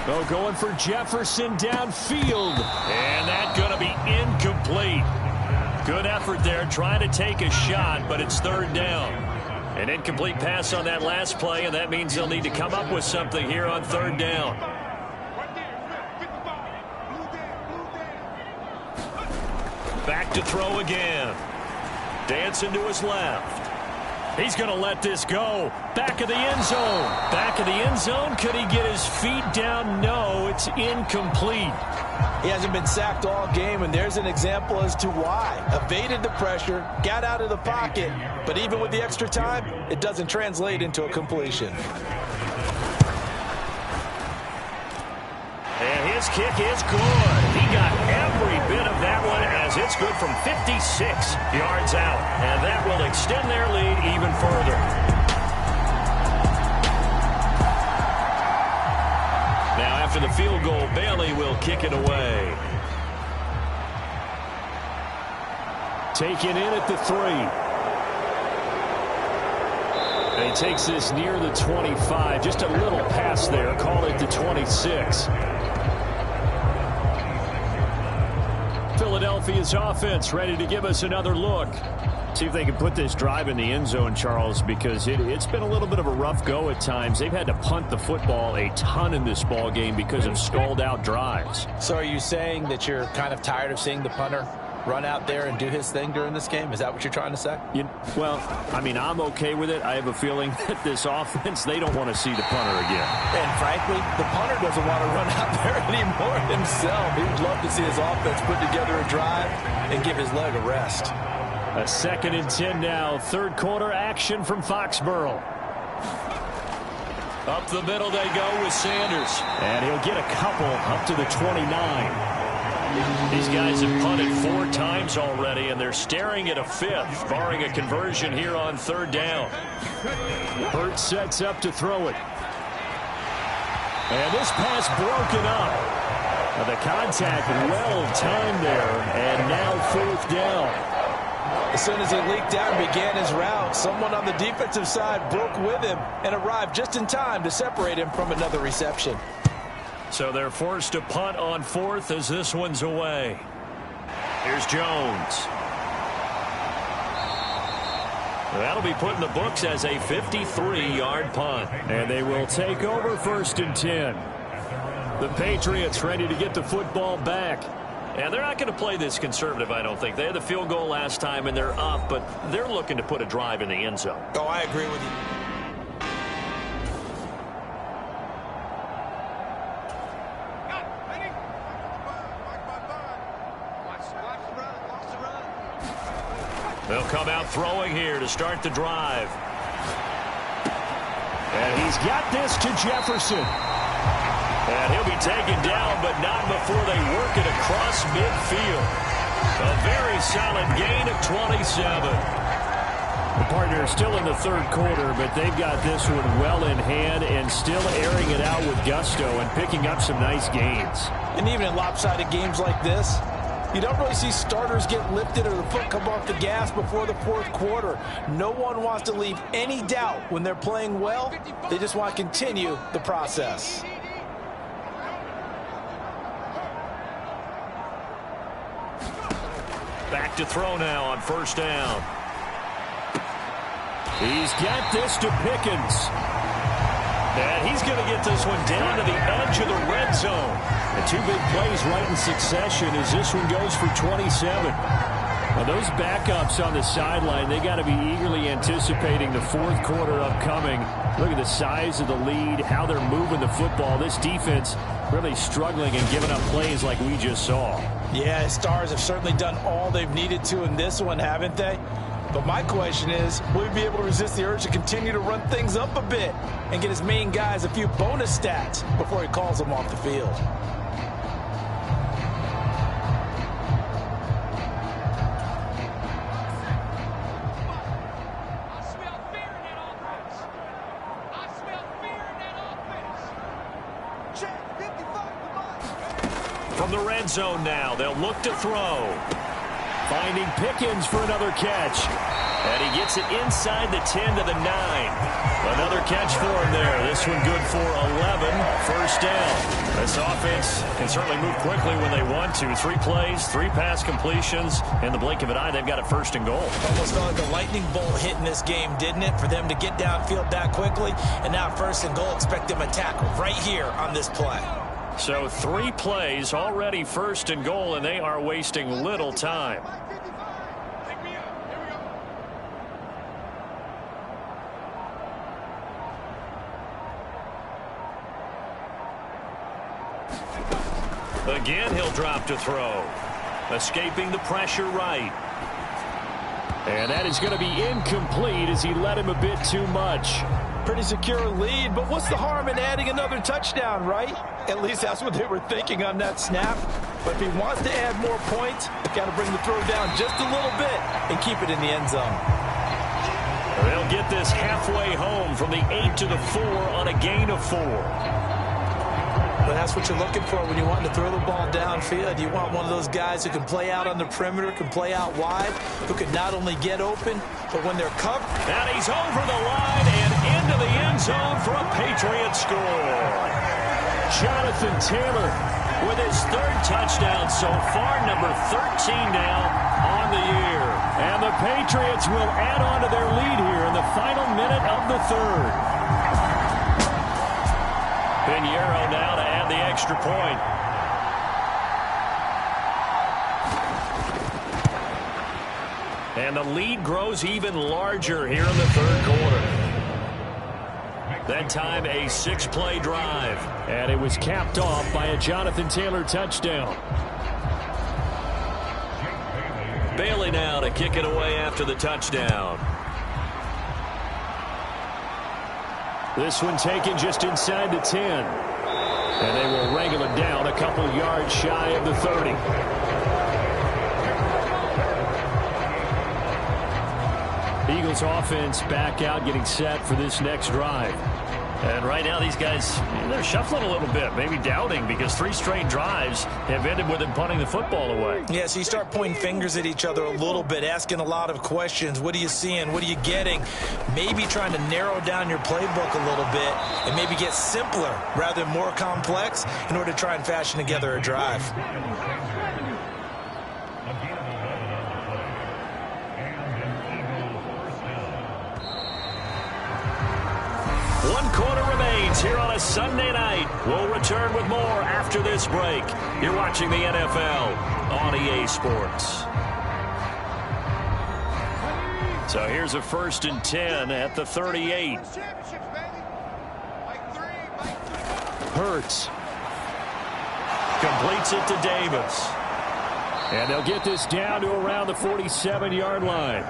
Oh, going for Jefferson downfield. And that's going to be incomplete. Good effort there trying to take a shot, but it's 3rd down. An incomplete pass on that last play, and that means they'll need to come up with something here on 3rd down. Back to throw again. Dancing to his left. He's going to let this go. Back of the end zone. Back of the end zone. Could he get his feet down? No, it's incomplete. He hasn't been sacked all game, and there's an example as to why. Evaded the pressure, got out of the pocket, but even with the extra time, it doesn't translate into a completion. And his kick is good. He got every bit of that one as it's good from 56 yards out. And that will extend their lead even further. Now after the field goal, Bailey will kick it away. Taken in at the 3. And he takes this near the 25. Just a little pass there. Call it the 26. Philadelphia's offense ready to give us another look. See if they can put this drive in the end zone, Charles, because it's been a little bit of a rough go at times. They've had to punt the football a ton in this ball game because of stalled-out drives. So are you saying that you're kind of tired of seeing the punter run out there and do his thing during this game? Is that what you're trying to say? Well, I mean, I'm okay with it. I have a feeling that this offense, they don't want to see the punter again. And frankly, the punter doesn't want to run out there anymore himself. He'd love to see his offense put together a drive and give his leg a rest. A 2nd and 10 now. Third quarter action from Foxborough. Up the middle they go with Sanders. And he'll get a couple up to the 29. These guys have punted 4 times already, and they're staring at a 5th, barring a conversion here on 3rd down. Hurt sets up to throw it. And this pass broken up. The contact well timed there, and now 4th down. As soon as he leaked out and began his route, someone on the defensive side broke with him and arrived just in time to separate him from another reception. So they're forced to punt on 4th as this one's away. Here's Jones. That'll be put in the books as a 53-yard punt. And they will take over 1st and 10. The Patriots ready to get the football back. And they're not going to play this conservative, I don't think. They had the field goal last time, and they're up, but they're looking to put a drive in the end zone. Oh, I agree with you. They'll come out throwing here to start the drive. And he's got this to Jefferson. And he'll be taken down, but not before they work it across midfield. A very solid gain of 27. The partner is still in the 3rd quarter, but they've got this one well in hand and still airing it out with gusto and picking up some nice gains. And even in lopsided games like this, you don't really see starters get lifted or the foot come off the gas before the 4th quarter. No one wants to leave any doubt when they're playing well. They just want to continue the process. Back to throw now on 1st down. He's got this to Pickens. And he's going to get this one down to the edge of the red zone. And 2 big plays right in succession as this one goes for 27. Now those backups on the sideline, they got to be eagerly anticipating the 4th quarter upcoming. Look at the size of the lead, how they're moving the football. This defense really struggling and giving up plays like we just saw. Yeah, Stars have certainly done all they've needed to in this one, haven't they? But my question is, will he be able to resist the urge to continue to run things up a bit and get his main guys a few bonus stats before he calls them off the field? From the red zone now, they'll look to throw. Finding Pickens for another catch. And he gets it inside the 10 to the 9. Another catch for him there. This one good for 11. 1st down. This offense can certainly move quickly when they want to. 3 plays, 3 pass completions. In the blink of an eye, they've got a 1st and goal. Almost felt like a lightning bolt hit in this game, didn't it? For them to get downfield that quickly. And now 1st and goal, expect them to tackle right here on this play. So 3 plays, already 1st and goal, and they are wasting little time. Again, he'll drop to throw. Escaping the pressure right. And that is going to be incomplete as he led him a bit too much. Pretty secure lead, but what's the harm in adding another touchdown, right? At least that's what they were thinking on that snap. But if he wants to add more points, got to bring the throw down just a little bit and keep it in the end zone. They'll get this halfway home from the 8 to the 4 on a gain of 4. But that's what you're looking for when you want to throw the ball downfield. You want one of those guys who can play out on the perimeter, can play out wide, who can not only get open, but when they're covered. And he's over the line and into the end zone for a Patriot score. Jonathan Taylor with his third touchdown so far, number 13 now on the year. And the Patriots will add on to their lead here in the final minute of the third. Pinheiro now to add the extra point. And the lead grows even larger here in the third quarter. That time a 6-play drive. And it was capped off by a Jonathan Taylor touchdown. Bailey now to kick it away after the touchdown. This one taken just inside the 10. And they will wrangle it down a couple yards shy of the 30. Eagles offense back out, getting set for this next drive. And right now these guys, they're shuffling a little bit, maybe doubting, because 3 straight drives have ended with them punting the football away. Yeah, so you start pointing fingers at each other a little bit, asking a lot of questions. What are you seeing? What are you getting? Maybe trying to narrow down your playbook a little bit and maybe get simpler rather than more complex in order to try and fashion together a drive. 1 quarter remains here on a Sunday night. We'll return with more after this break. You're watching the NFL on EA Sports. So here's a 1st and 10 at the 38. Hurts. Completes it to Davis. And they'll get this down to around the 47-yard line.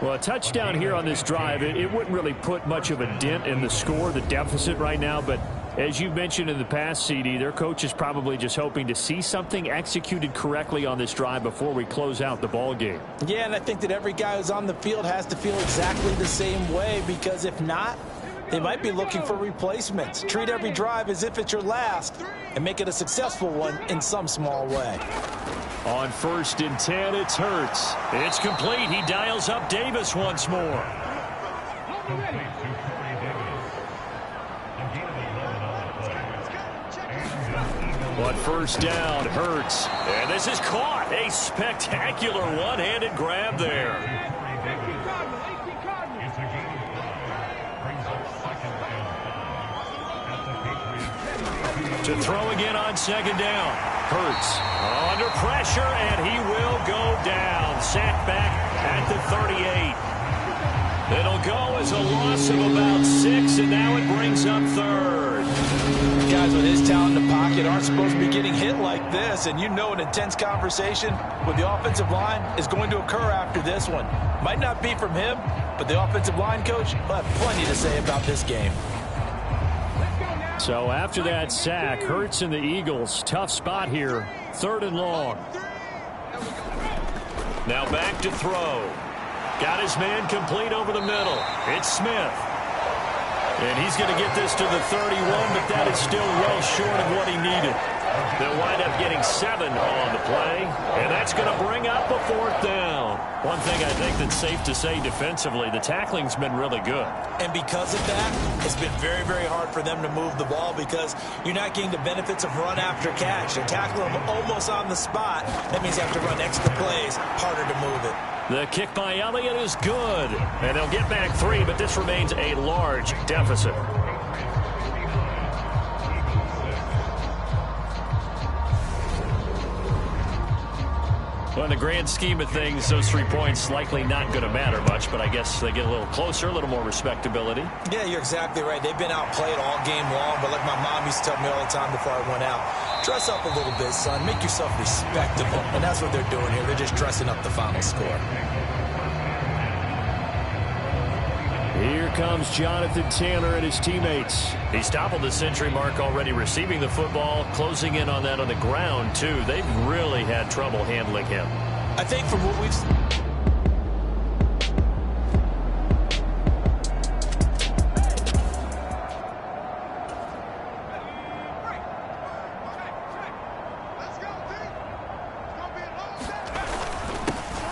Well, a touchdown here on this drive, it wouldn't really put much of a dent in the score, the deficit right now. But as you've mentioned in the past, CD, their coach is probably just hoping to see something executed correctly on this drive before we close out the ball game. Yeah, and I think that every guy who's on the field has to feel exactly the same way, because if not, they might be looking for replacements. Treat every drive as if it's your last and make it a successful one in some small way. On 1st and 10, it's Hurts. It's complete. He dials up Davis once more. On 1st down, Hurts. And this is caught. A spectacular one-handed grab there. To throw again on 2nd down. Hurts under pressure, and he will go down. Sacked back at the 38. It'll go as a loss of about 6, and now it brings up 3rd. Guys with his talent in the pocket aren't supposed to be getting hit like this, and you know an intense conversation with the offensive line is going to occur after this one. Might not be from him, but the offensive line coach will have plenty to say about this game. So after that sack, Hurts and the Eagles, tough spot here, 3rd and long. Now back to throw. Got his man complete over the middle. It's Smith. And he's going to get this to the 31, but that is still well short of what he needed. They'll wind up getting 7 on the play, and that's going to bring up a 4th down. One thing I think that's safe to say defensively, the tackling's been really good. And because of that, it's been very, very hard for them to move the ball because you're not getting the benefits of run after catch. They're tackling them almost on the spot. That means you have to run extra plays, harder to move it. The kick by Elliott is good. And they'll get back 3, but this remains a large deficit. Well, in the grand scheme of things, those 3 points likely not going to matter much, but I guess they get a little closer, a little more respectability. Yeah, you're exactly right. They've been outplayed all game long, but like my mom used to tell me all the time before I went out, dress up a little bit, son. Make yourself respectable. And that's what they're doing here. They're just dressing up the final score. Here comes Jonathan Taylor and his teammates. He's toppled the century mark already receiving the football, closing in on that on the ground, too. They've really had trouble handling him. I think from what we've...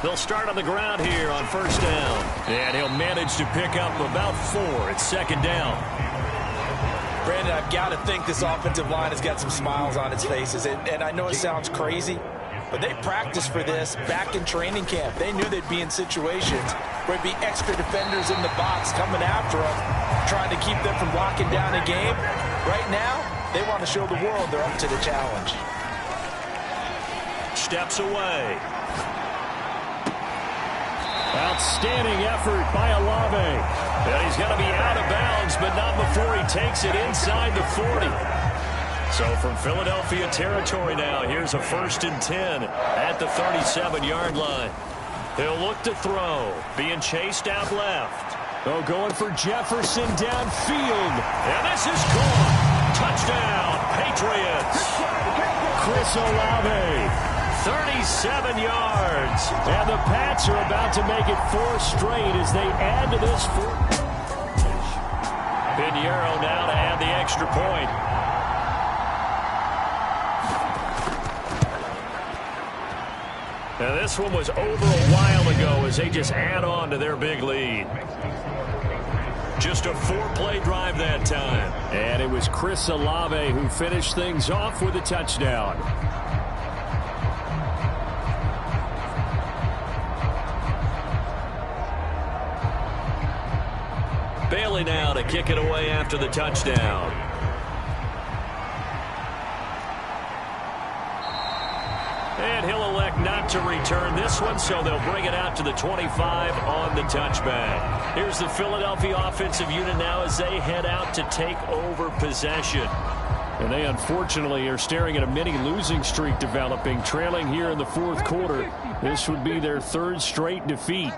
They'll start on the ground here on 1st down. And he'll manage to pick up about 4 at 2nd down. Brandon, I've got to think this offensive line has got some smiles on its faces. And I know it sounds crazy, but they practiced for this back in training camp. They knew they'd be in situations where there'd be extra defenders in the box coming after them, trying to keep them from locking down a game. Right now, they want to show the world they're up to the challenge. Steps away. Outstanding effort by Olave. And he's going to be out of bounds, but not before he takes it inside the 40. So from Philadelphia territory now, here's a 1st and 10 at the 37-yard line. He'll look to throw, being chased out left. Oh, going for Jefferson downfield. And this is caught. Touchdown, Patriots. Chris Olave. 37 yards. And the Pats are about to make it 4 straight as they add to this 4. Pinheiro now to add the extra point. Now this one was over a while ago as they just add on to their big lead. Just a 4-play drive that time. And it was Chris Olave who finished things off with a touchdown. Bailey now to kick it away after the touchdown. And he'll elect not to return this one, so they'll bring it out to the 25 on the touchback. Here's the Philadelphia offensive unit now as they head out to take over possession. And they unfortunately are staring at a mini losing streak developing, trailing here in the 4th quarter. This would be their 3rd straight defeat.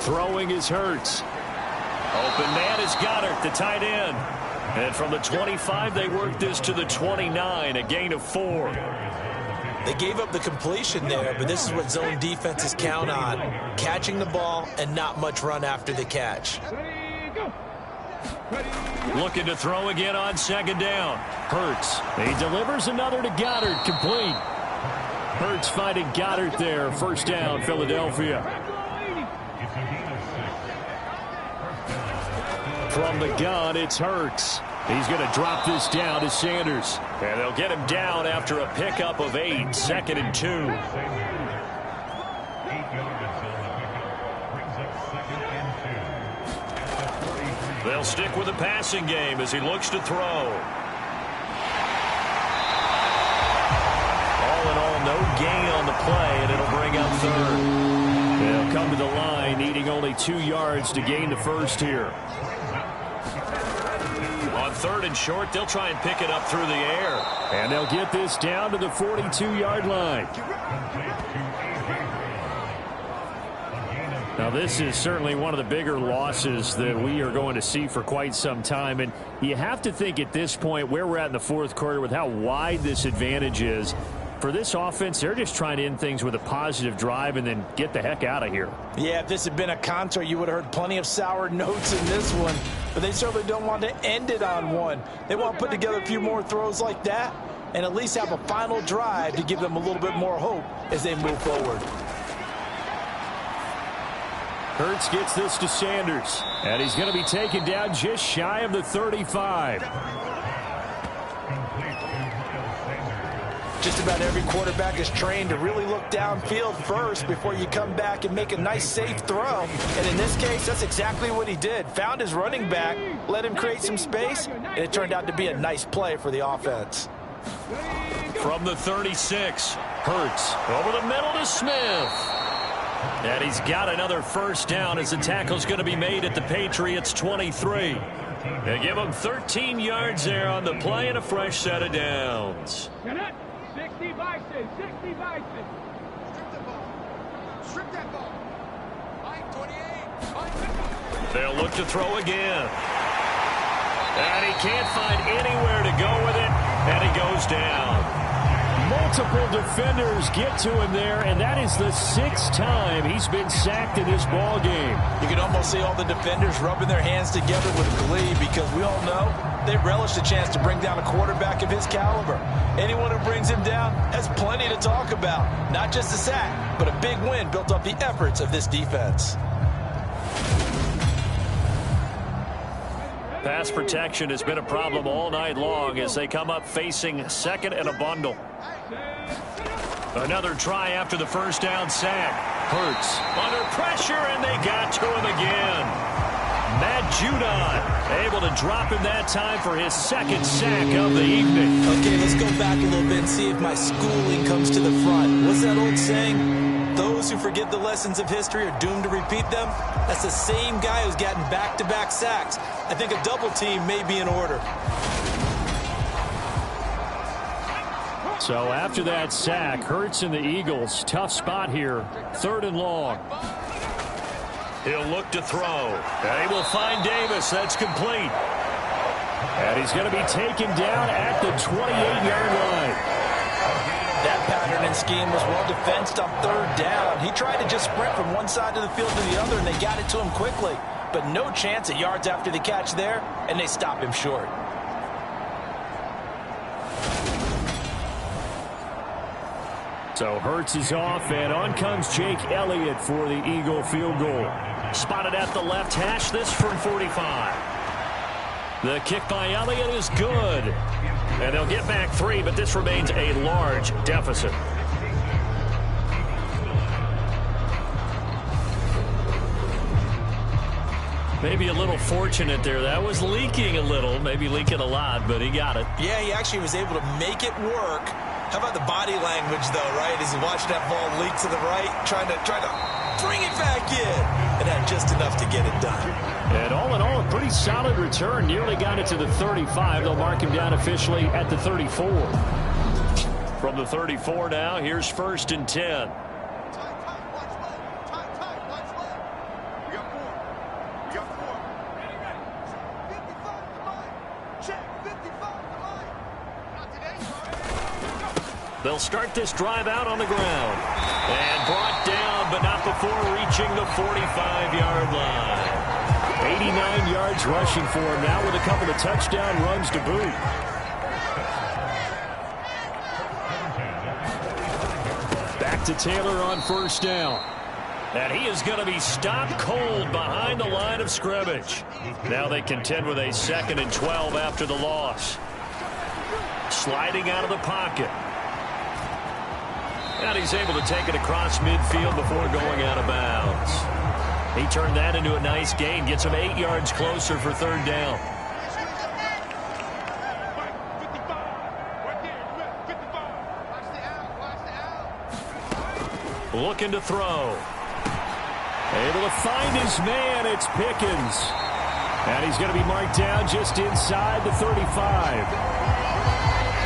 Throwing is Hurts. Open man is Goddard, the tight end. And from the 25, they work this to the 29, a gain of 4. They gave up the completion there, but this is what zone defenses count on. Catching the ball and not much run after the catch. Looking to throw again on 2nd down. Hurts. He delivers another to Goddard, complete. Hurts finding Goddard there. 1st down, Philadelphia. From the gun, it's Hurts. He's going to drop this down to Sanders. And they'll get him down after a pickup of 8, 2nd and 2. They'll stick with the passing game as he looks to throw. All in all, no gain on the play, and it'll bring up 3rd. They'll come to the line, needing only 2 yards to gain the 1st here. On 3rd and short, they'll try and pick it up through the air. And they'll get this down to the 42-yard line. Now, this is certainly one of the bigger losses that we are going to see for quite some time. And you have to think at this point where we're at in the 4th quarter with how wide this advantage is. For this offense, they're just trying to end things with a positive drive and then get the heck out of here. Yeah, if this had been a concert, you would have heard plenty of sour notes in this one. But they certainly don't want to end it on one. They want to put together a few more throws like that and at least have a final drive to give them a little bit more hope as they move forward. Hurts gets this to Sanders. And he's going to be taken down just shy of the 35. Just about every quarterback is trained to really look downfield first before you come back and make a nice, safe throw. And in this case, that's exactly what he did. Found his running back, let him create some space, and it turned out to be a nice play for the offense. From the 36, Hurts over the middle to Smith. And he's got another 1st down as the tackle's going to be made at the Patriots' 23. They give him 13 yards there on the play and a fresh set of downs. 60 Bison, 60 Bison. Strip that ball. 28. They'll look to throw again. And he can't find anywhere to go with it, and he goes down. Multiple defenders get to him there, and that is the 6th time he's been sacked in this ball game. You can almost see all the defenders rubbing their hands together with glee because we all know they relish the chance to bring down a quarterback of his caliber. Anyone who brings him down has plenty to talk about. Not just a sack, but a big win built off the efforts of this defense. Pass protection has been a problem all night long as they come up facing second and a bundle. Another try after the first down sack. Hurts under pressure, and they got to him again. Matt Judon able to drop him that time for his second sack of the evening. Okay, let's go back a little bit and see if my schooling comes to the front. What's that old saying? Those who forget the lessons of history are doomed to repeat them. That's the same guy who's gotten back-to-back sacks. I think a double team may be in order. So after that sack, Hurts and the Eagles, tough spot here. 3rd and long. He'll look to throw. And he will find Davis. That's complete. And he's going to be taken down at the 28-yard line. That pattern and scheme was well defensed on 3rd down. He tried to just sprint from one side of the field to the other, and they got it to him quickly. But no chance at yards after the catch there, and they stop him short. So Hurts is off, and on comes Jake Elliott for the Eagle field goal. Spotted at the left hash, this from 45. The kick by Elliott is good. And they'll get back 3, but this remains a large deficit. Maybe a little fortunate there. That was leaking a little, maybe leaking a lot, but he got it. Yeah, he actually was able to make it work. How about the body language, though, right? As he watched that ball leak to the right, trying to bring it back in, and had just enough to get it done. And all in all, a pretty solid return. Nearly got it to the 35. They'll mark him down officially at the 34. From the 34 now, here's 1st and 10. They'll start this drive out on the ground. And brought down, but not before reaching the 45-yard line. 89 yards rushing for him now with a couple of touchdown runs to boot. Back to Taylor on 1st down. And he is going to be stopped cold behind the line of scrimmage. Now they contend with a 2nd and 12 after the loss. Sliding out of the pocket. And he's able to take it across midfield before going out of bounds. He turned that into a nice gain. Gets him 8 yards closer for 3rd down. Looking to throw. Able to find his man. It's Pickens. And he's going to be marked down just inside the 35.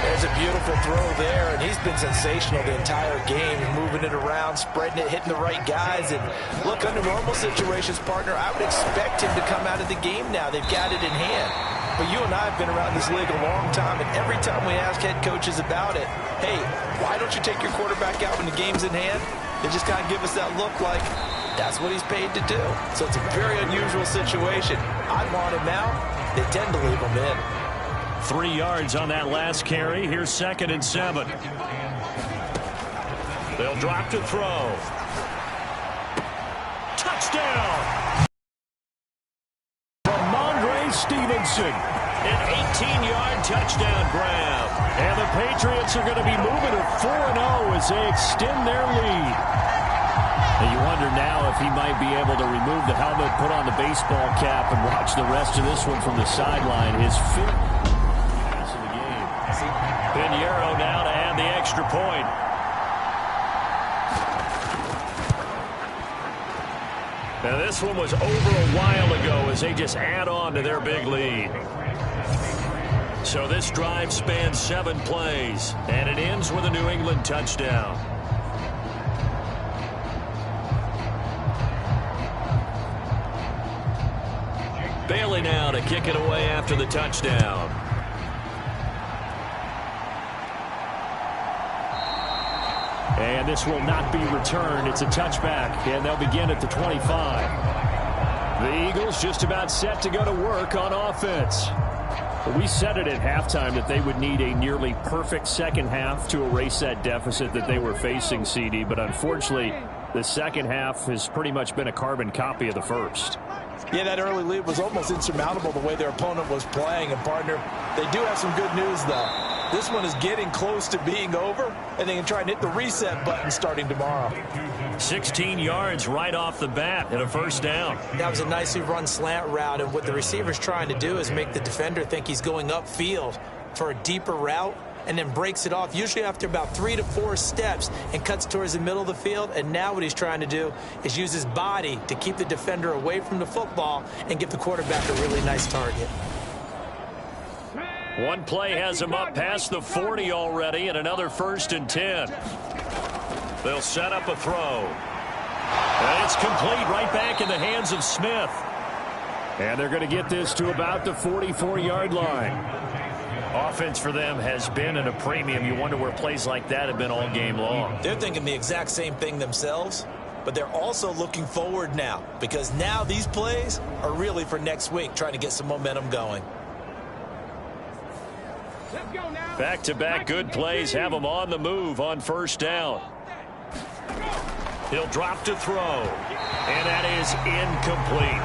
There's a beautiful throw there, and he's been sensational the entire game, moving it around, spreading it, hitting the right guys. And look, under normal situations, partner, I would expect him to come out of the game now. They've got it in hand. But you and I have been around this league a long time, and every time we ask head coaches about it, hey, why don't you take your quarterback out when the game's in hand? They just kind of give us that look like that's what he's paid to do. So it's a very unusual situation. I want him out. They tend to leave him in. 3 yards on that last carry. Here's 2nd and 7. They'll drop to throw. Touchdown! Ramondre Stevenson. An 18-yard touchdown grab. And the Patriots are going to be moving to 4-0 as they extend their lead. And you wonder now if he might be able to remove the helmet, put on the baseball cap, and watch the rest of this one from the sideline. His 5th. Pinheiro now to add the extra point. Now this one was over a while ago as they just add on to their big lead. So this drive spans 7 plays, and it ends with a New England touchdown. Bailey now to kick it away after the touchdown. And this will not be returned. It's a touchback, and they'll begin at the 25. The Eagles just about set to go to work on offense. We said it at halftime that they would need a nearly perfect second half to erase that deficit that they were facing, CD. But unfortunately, the second half has pretty much been a carbon copy of the first. Yeah, that early lead was almost insurmountable the way their opponent was playing. And, partner, they do have some good news, though. This one is getting close to being over, and they can try and hit the reset button starting tomorrow. 16 yards right off the bat and a first down. That was a nicely run slant route, and what the receiver's trying to do is make the defender think he's going upfield for a deeper route, and then breaks it off, usually after about 3 to 4 steps, and cuts towards the middle of the field. And now what he's trying to do is use his body to keep the defender away from the football and give the quarterback a really nice target. One play has him up past the 40 already, and another 1st and 10. They'll set up a throw. And it's complete right back in the hands of Smith. And they're going to get this to about the 44-yard line. Offense for them has been at a premium. You wonder where plays like that have been all game long. They're thinking the exact same thing themselves, but they're also looking forward now, because now these plays are really for next week, trying to get some momentum going. Back-to-back good plays have them on the move on 1st down. He'll drop to throw, and that is incomplete.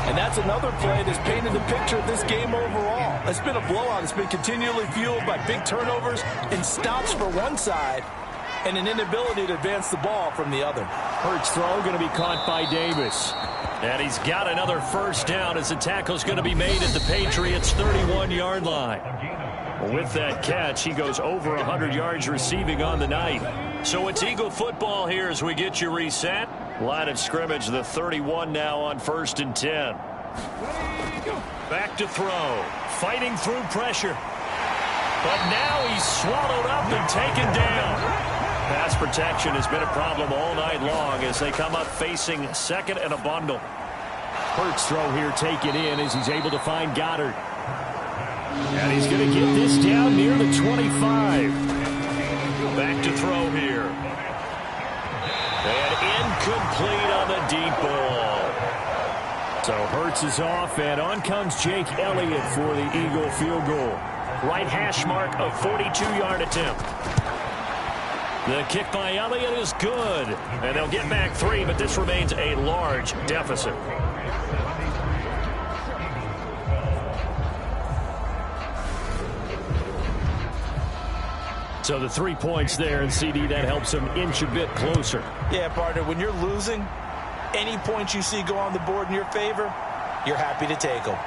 And that's another play that's painted the picture of this game overall. It's been a blowout. It's been continually fueled by big turnovers and stops for one side and an inability to advance the ball from the other. Hurts throw going to be caught by Davis. And he's got another first down as the tackle's going to be made at the Patriots' 31-yard line. With that catch, he goes over 100 yards receiving on the night. So it's Eagle football here as we get you reset. Line of scrimmage, the 31 now on 1st and 10. Back to throw. Fighting through pressure. But now he's swallowed up and taken down. Pass protection has been a problem all night long as they come up facing 2nd and a bundle. Hurts throw here taken in as he's able to find Goddard. And he's going to get this down near the 25. Back to throw here. And incomplete on the deep ball. So Hurts is off, and on comes Jake Elliott for the Eagle field goal. Right hash mark of 42-yard attempt. The kick by Elliott is good. And they'll get back 3, but this remains a large deficit. So the 3 points there, and CD, that helps them inch a bit closer. Yeah, partner, when you're losing, any points you see go on the board in your favor, you're happy to take them.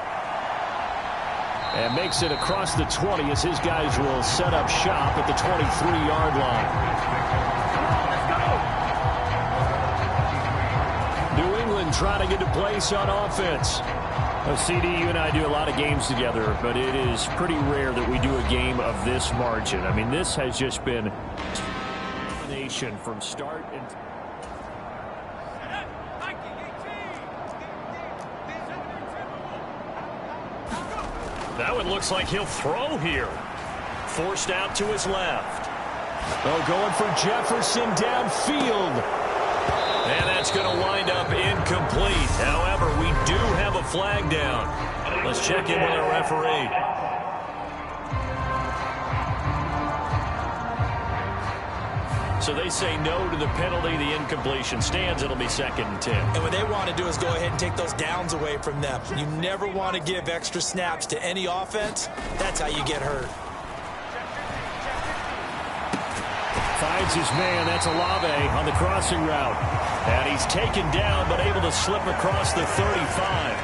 And makes it across the 20 as his guys will set up shop at the 23-yard line. New England trying to get a place on offense. Well, CD, you and I do a lot of games together, but it is pretty rare that we do a game of this margin. I mean, this has just been nation from start and that one looks like he'll throw here. Forced out to his left. Oh, going for Jefferson downfield. And that's going to wind up incomplete. However, we do have a flag down. Let's check in with our referee. So they say no to the penalty. The incompletion stands. It'll be 2nd and 10. And what they want to do is go ahead and take those downs away from them. You never want to give extra snaps to any offense. That's how you get hurt. Finds his man. That's Olave on the crossing route. And he's taken down, but able to slip across the 35.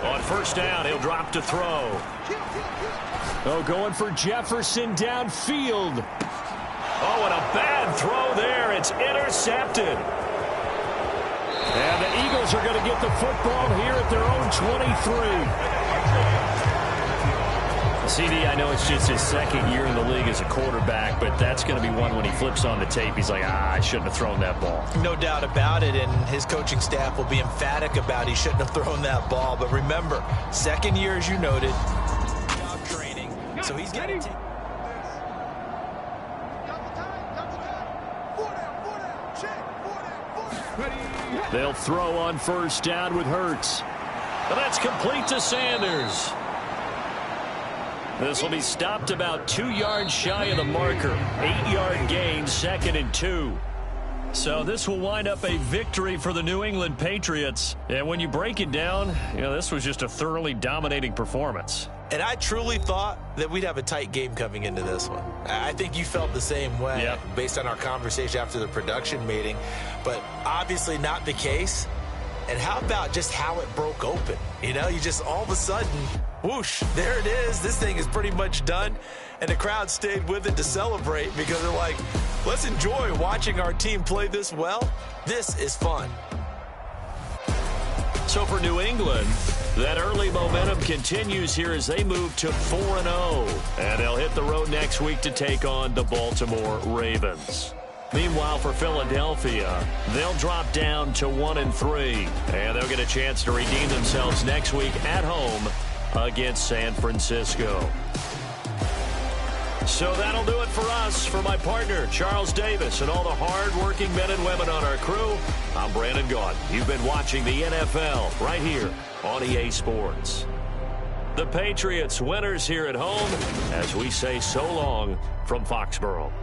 On 1st down, he'll drop to throw. Oh, going for Jefferson downfield. Oh, and a bad throw there. It's intercepted. And the Eagles are going to get the football here at their own 23. CD, I know it's just his 2nd year in the league as a quarterback, but that's going to be one when he flips on the tape. He's like, I shouldn't have thrown that ball. No doubt about it, and his coaching staff will be emphatic about he shouldn't have thrown that ball. But remember, 2nd year, as you noted, job training, so he's going to take... They'll throw on 1st down with Hurts. But that's complete to Sanders. This will be stopped about 2 yards shy of the marker. 8-yard gain, 2nd and 2. So this will wind up a victory for the New England Patriots. And when you break it down, this was just a thoroughly dominating performance. And I truly thought that we'd have a tight game coming into this one. I think you felt the same way based on our conversation after the production meeting, but obviously not the case. And how about just how it broke open? You just all of a sudden, whoosh, there it is. This thing is pretty much done. And the crowd stayed with it to celebrate because they're like, let's enjoy watching our team play this well. This is fun. So for New England, that early momentum continues here as they move to 4-0. And they'll hit the road next week to take on the Baltimore Ravens. Meanwhile, for Philadelphia, they'll drop down to 1-3. And they'll get a chance to redeem themselves next week at home against San Francisco. So that'll do it for us. For my partner, Charles Davis, and all the hard-working men and women on our crew, I'm Brandon Gaudin. You've been watching the NFL right here on EA Sports. The Patriots winners here at home as we say so long from Foxborough.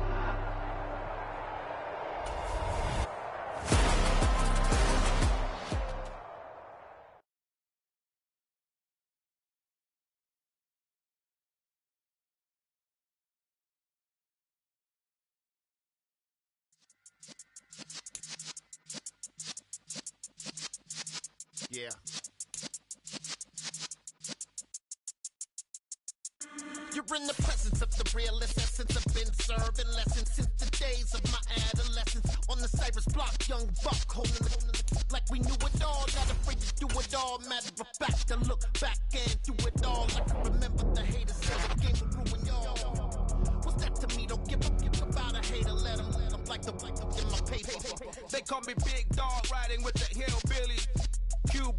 Yeah. You're in the presence of the realest essence. I've been serving lessons since the days of my adolescence. On the Cypress block, young buck holding the like we knew it all. Not afraid to do it all. Matter of fact, to look back and do it all. I can remember the haters say the game will ruin y'all. What's that to me? Don't give about a hater. Let them like the in my paper. They call me Big Dog, riding with the hillbillies. Cube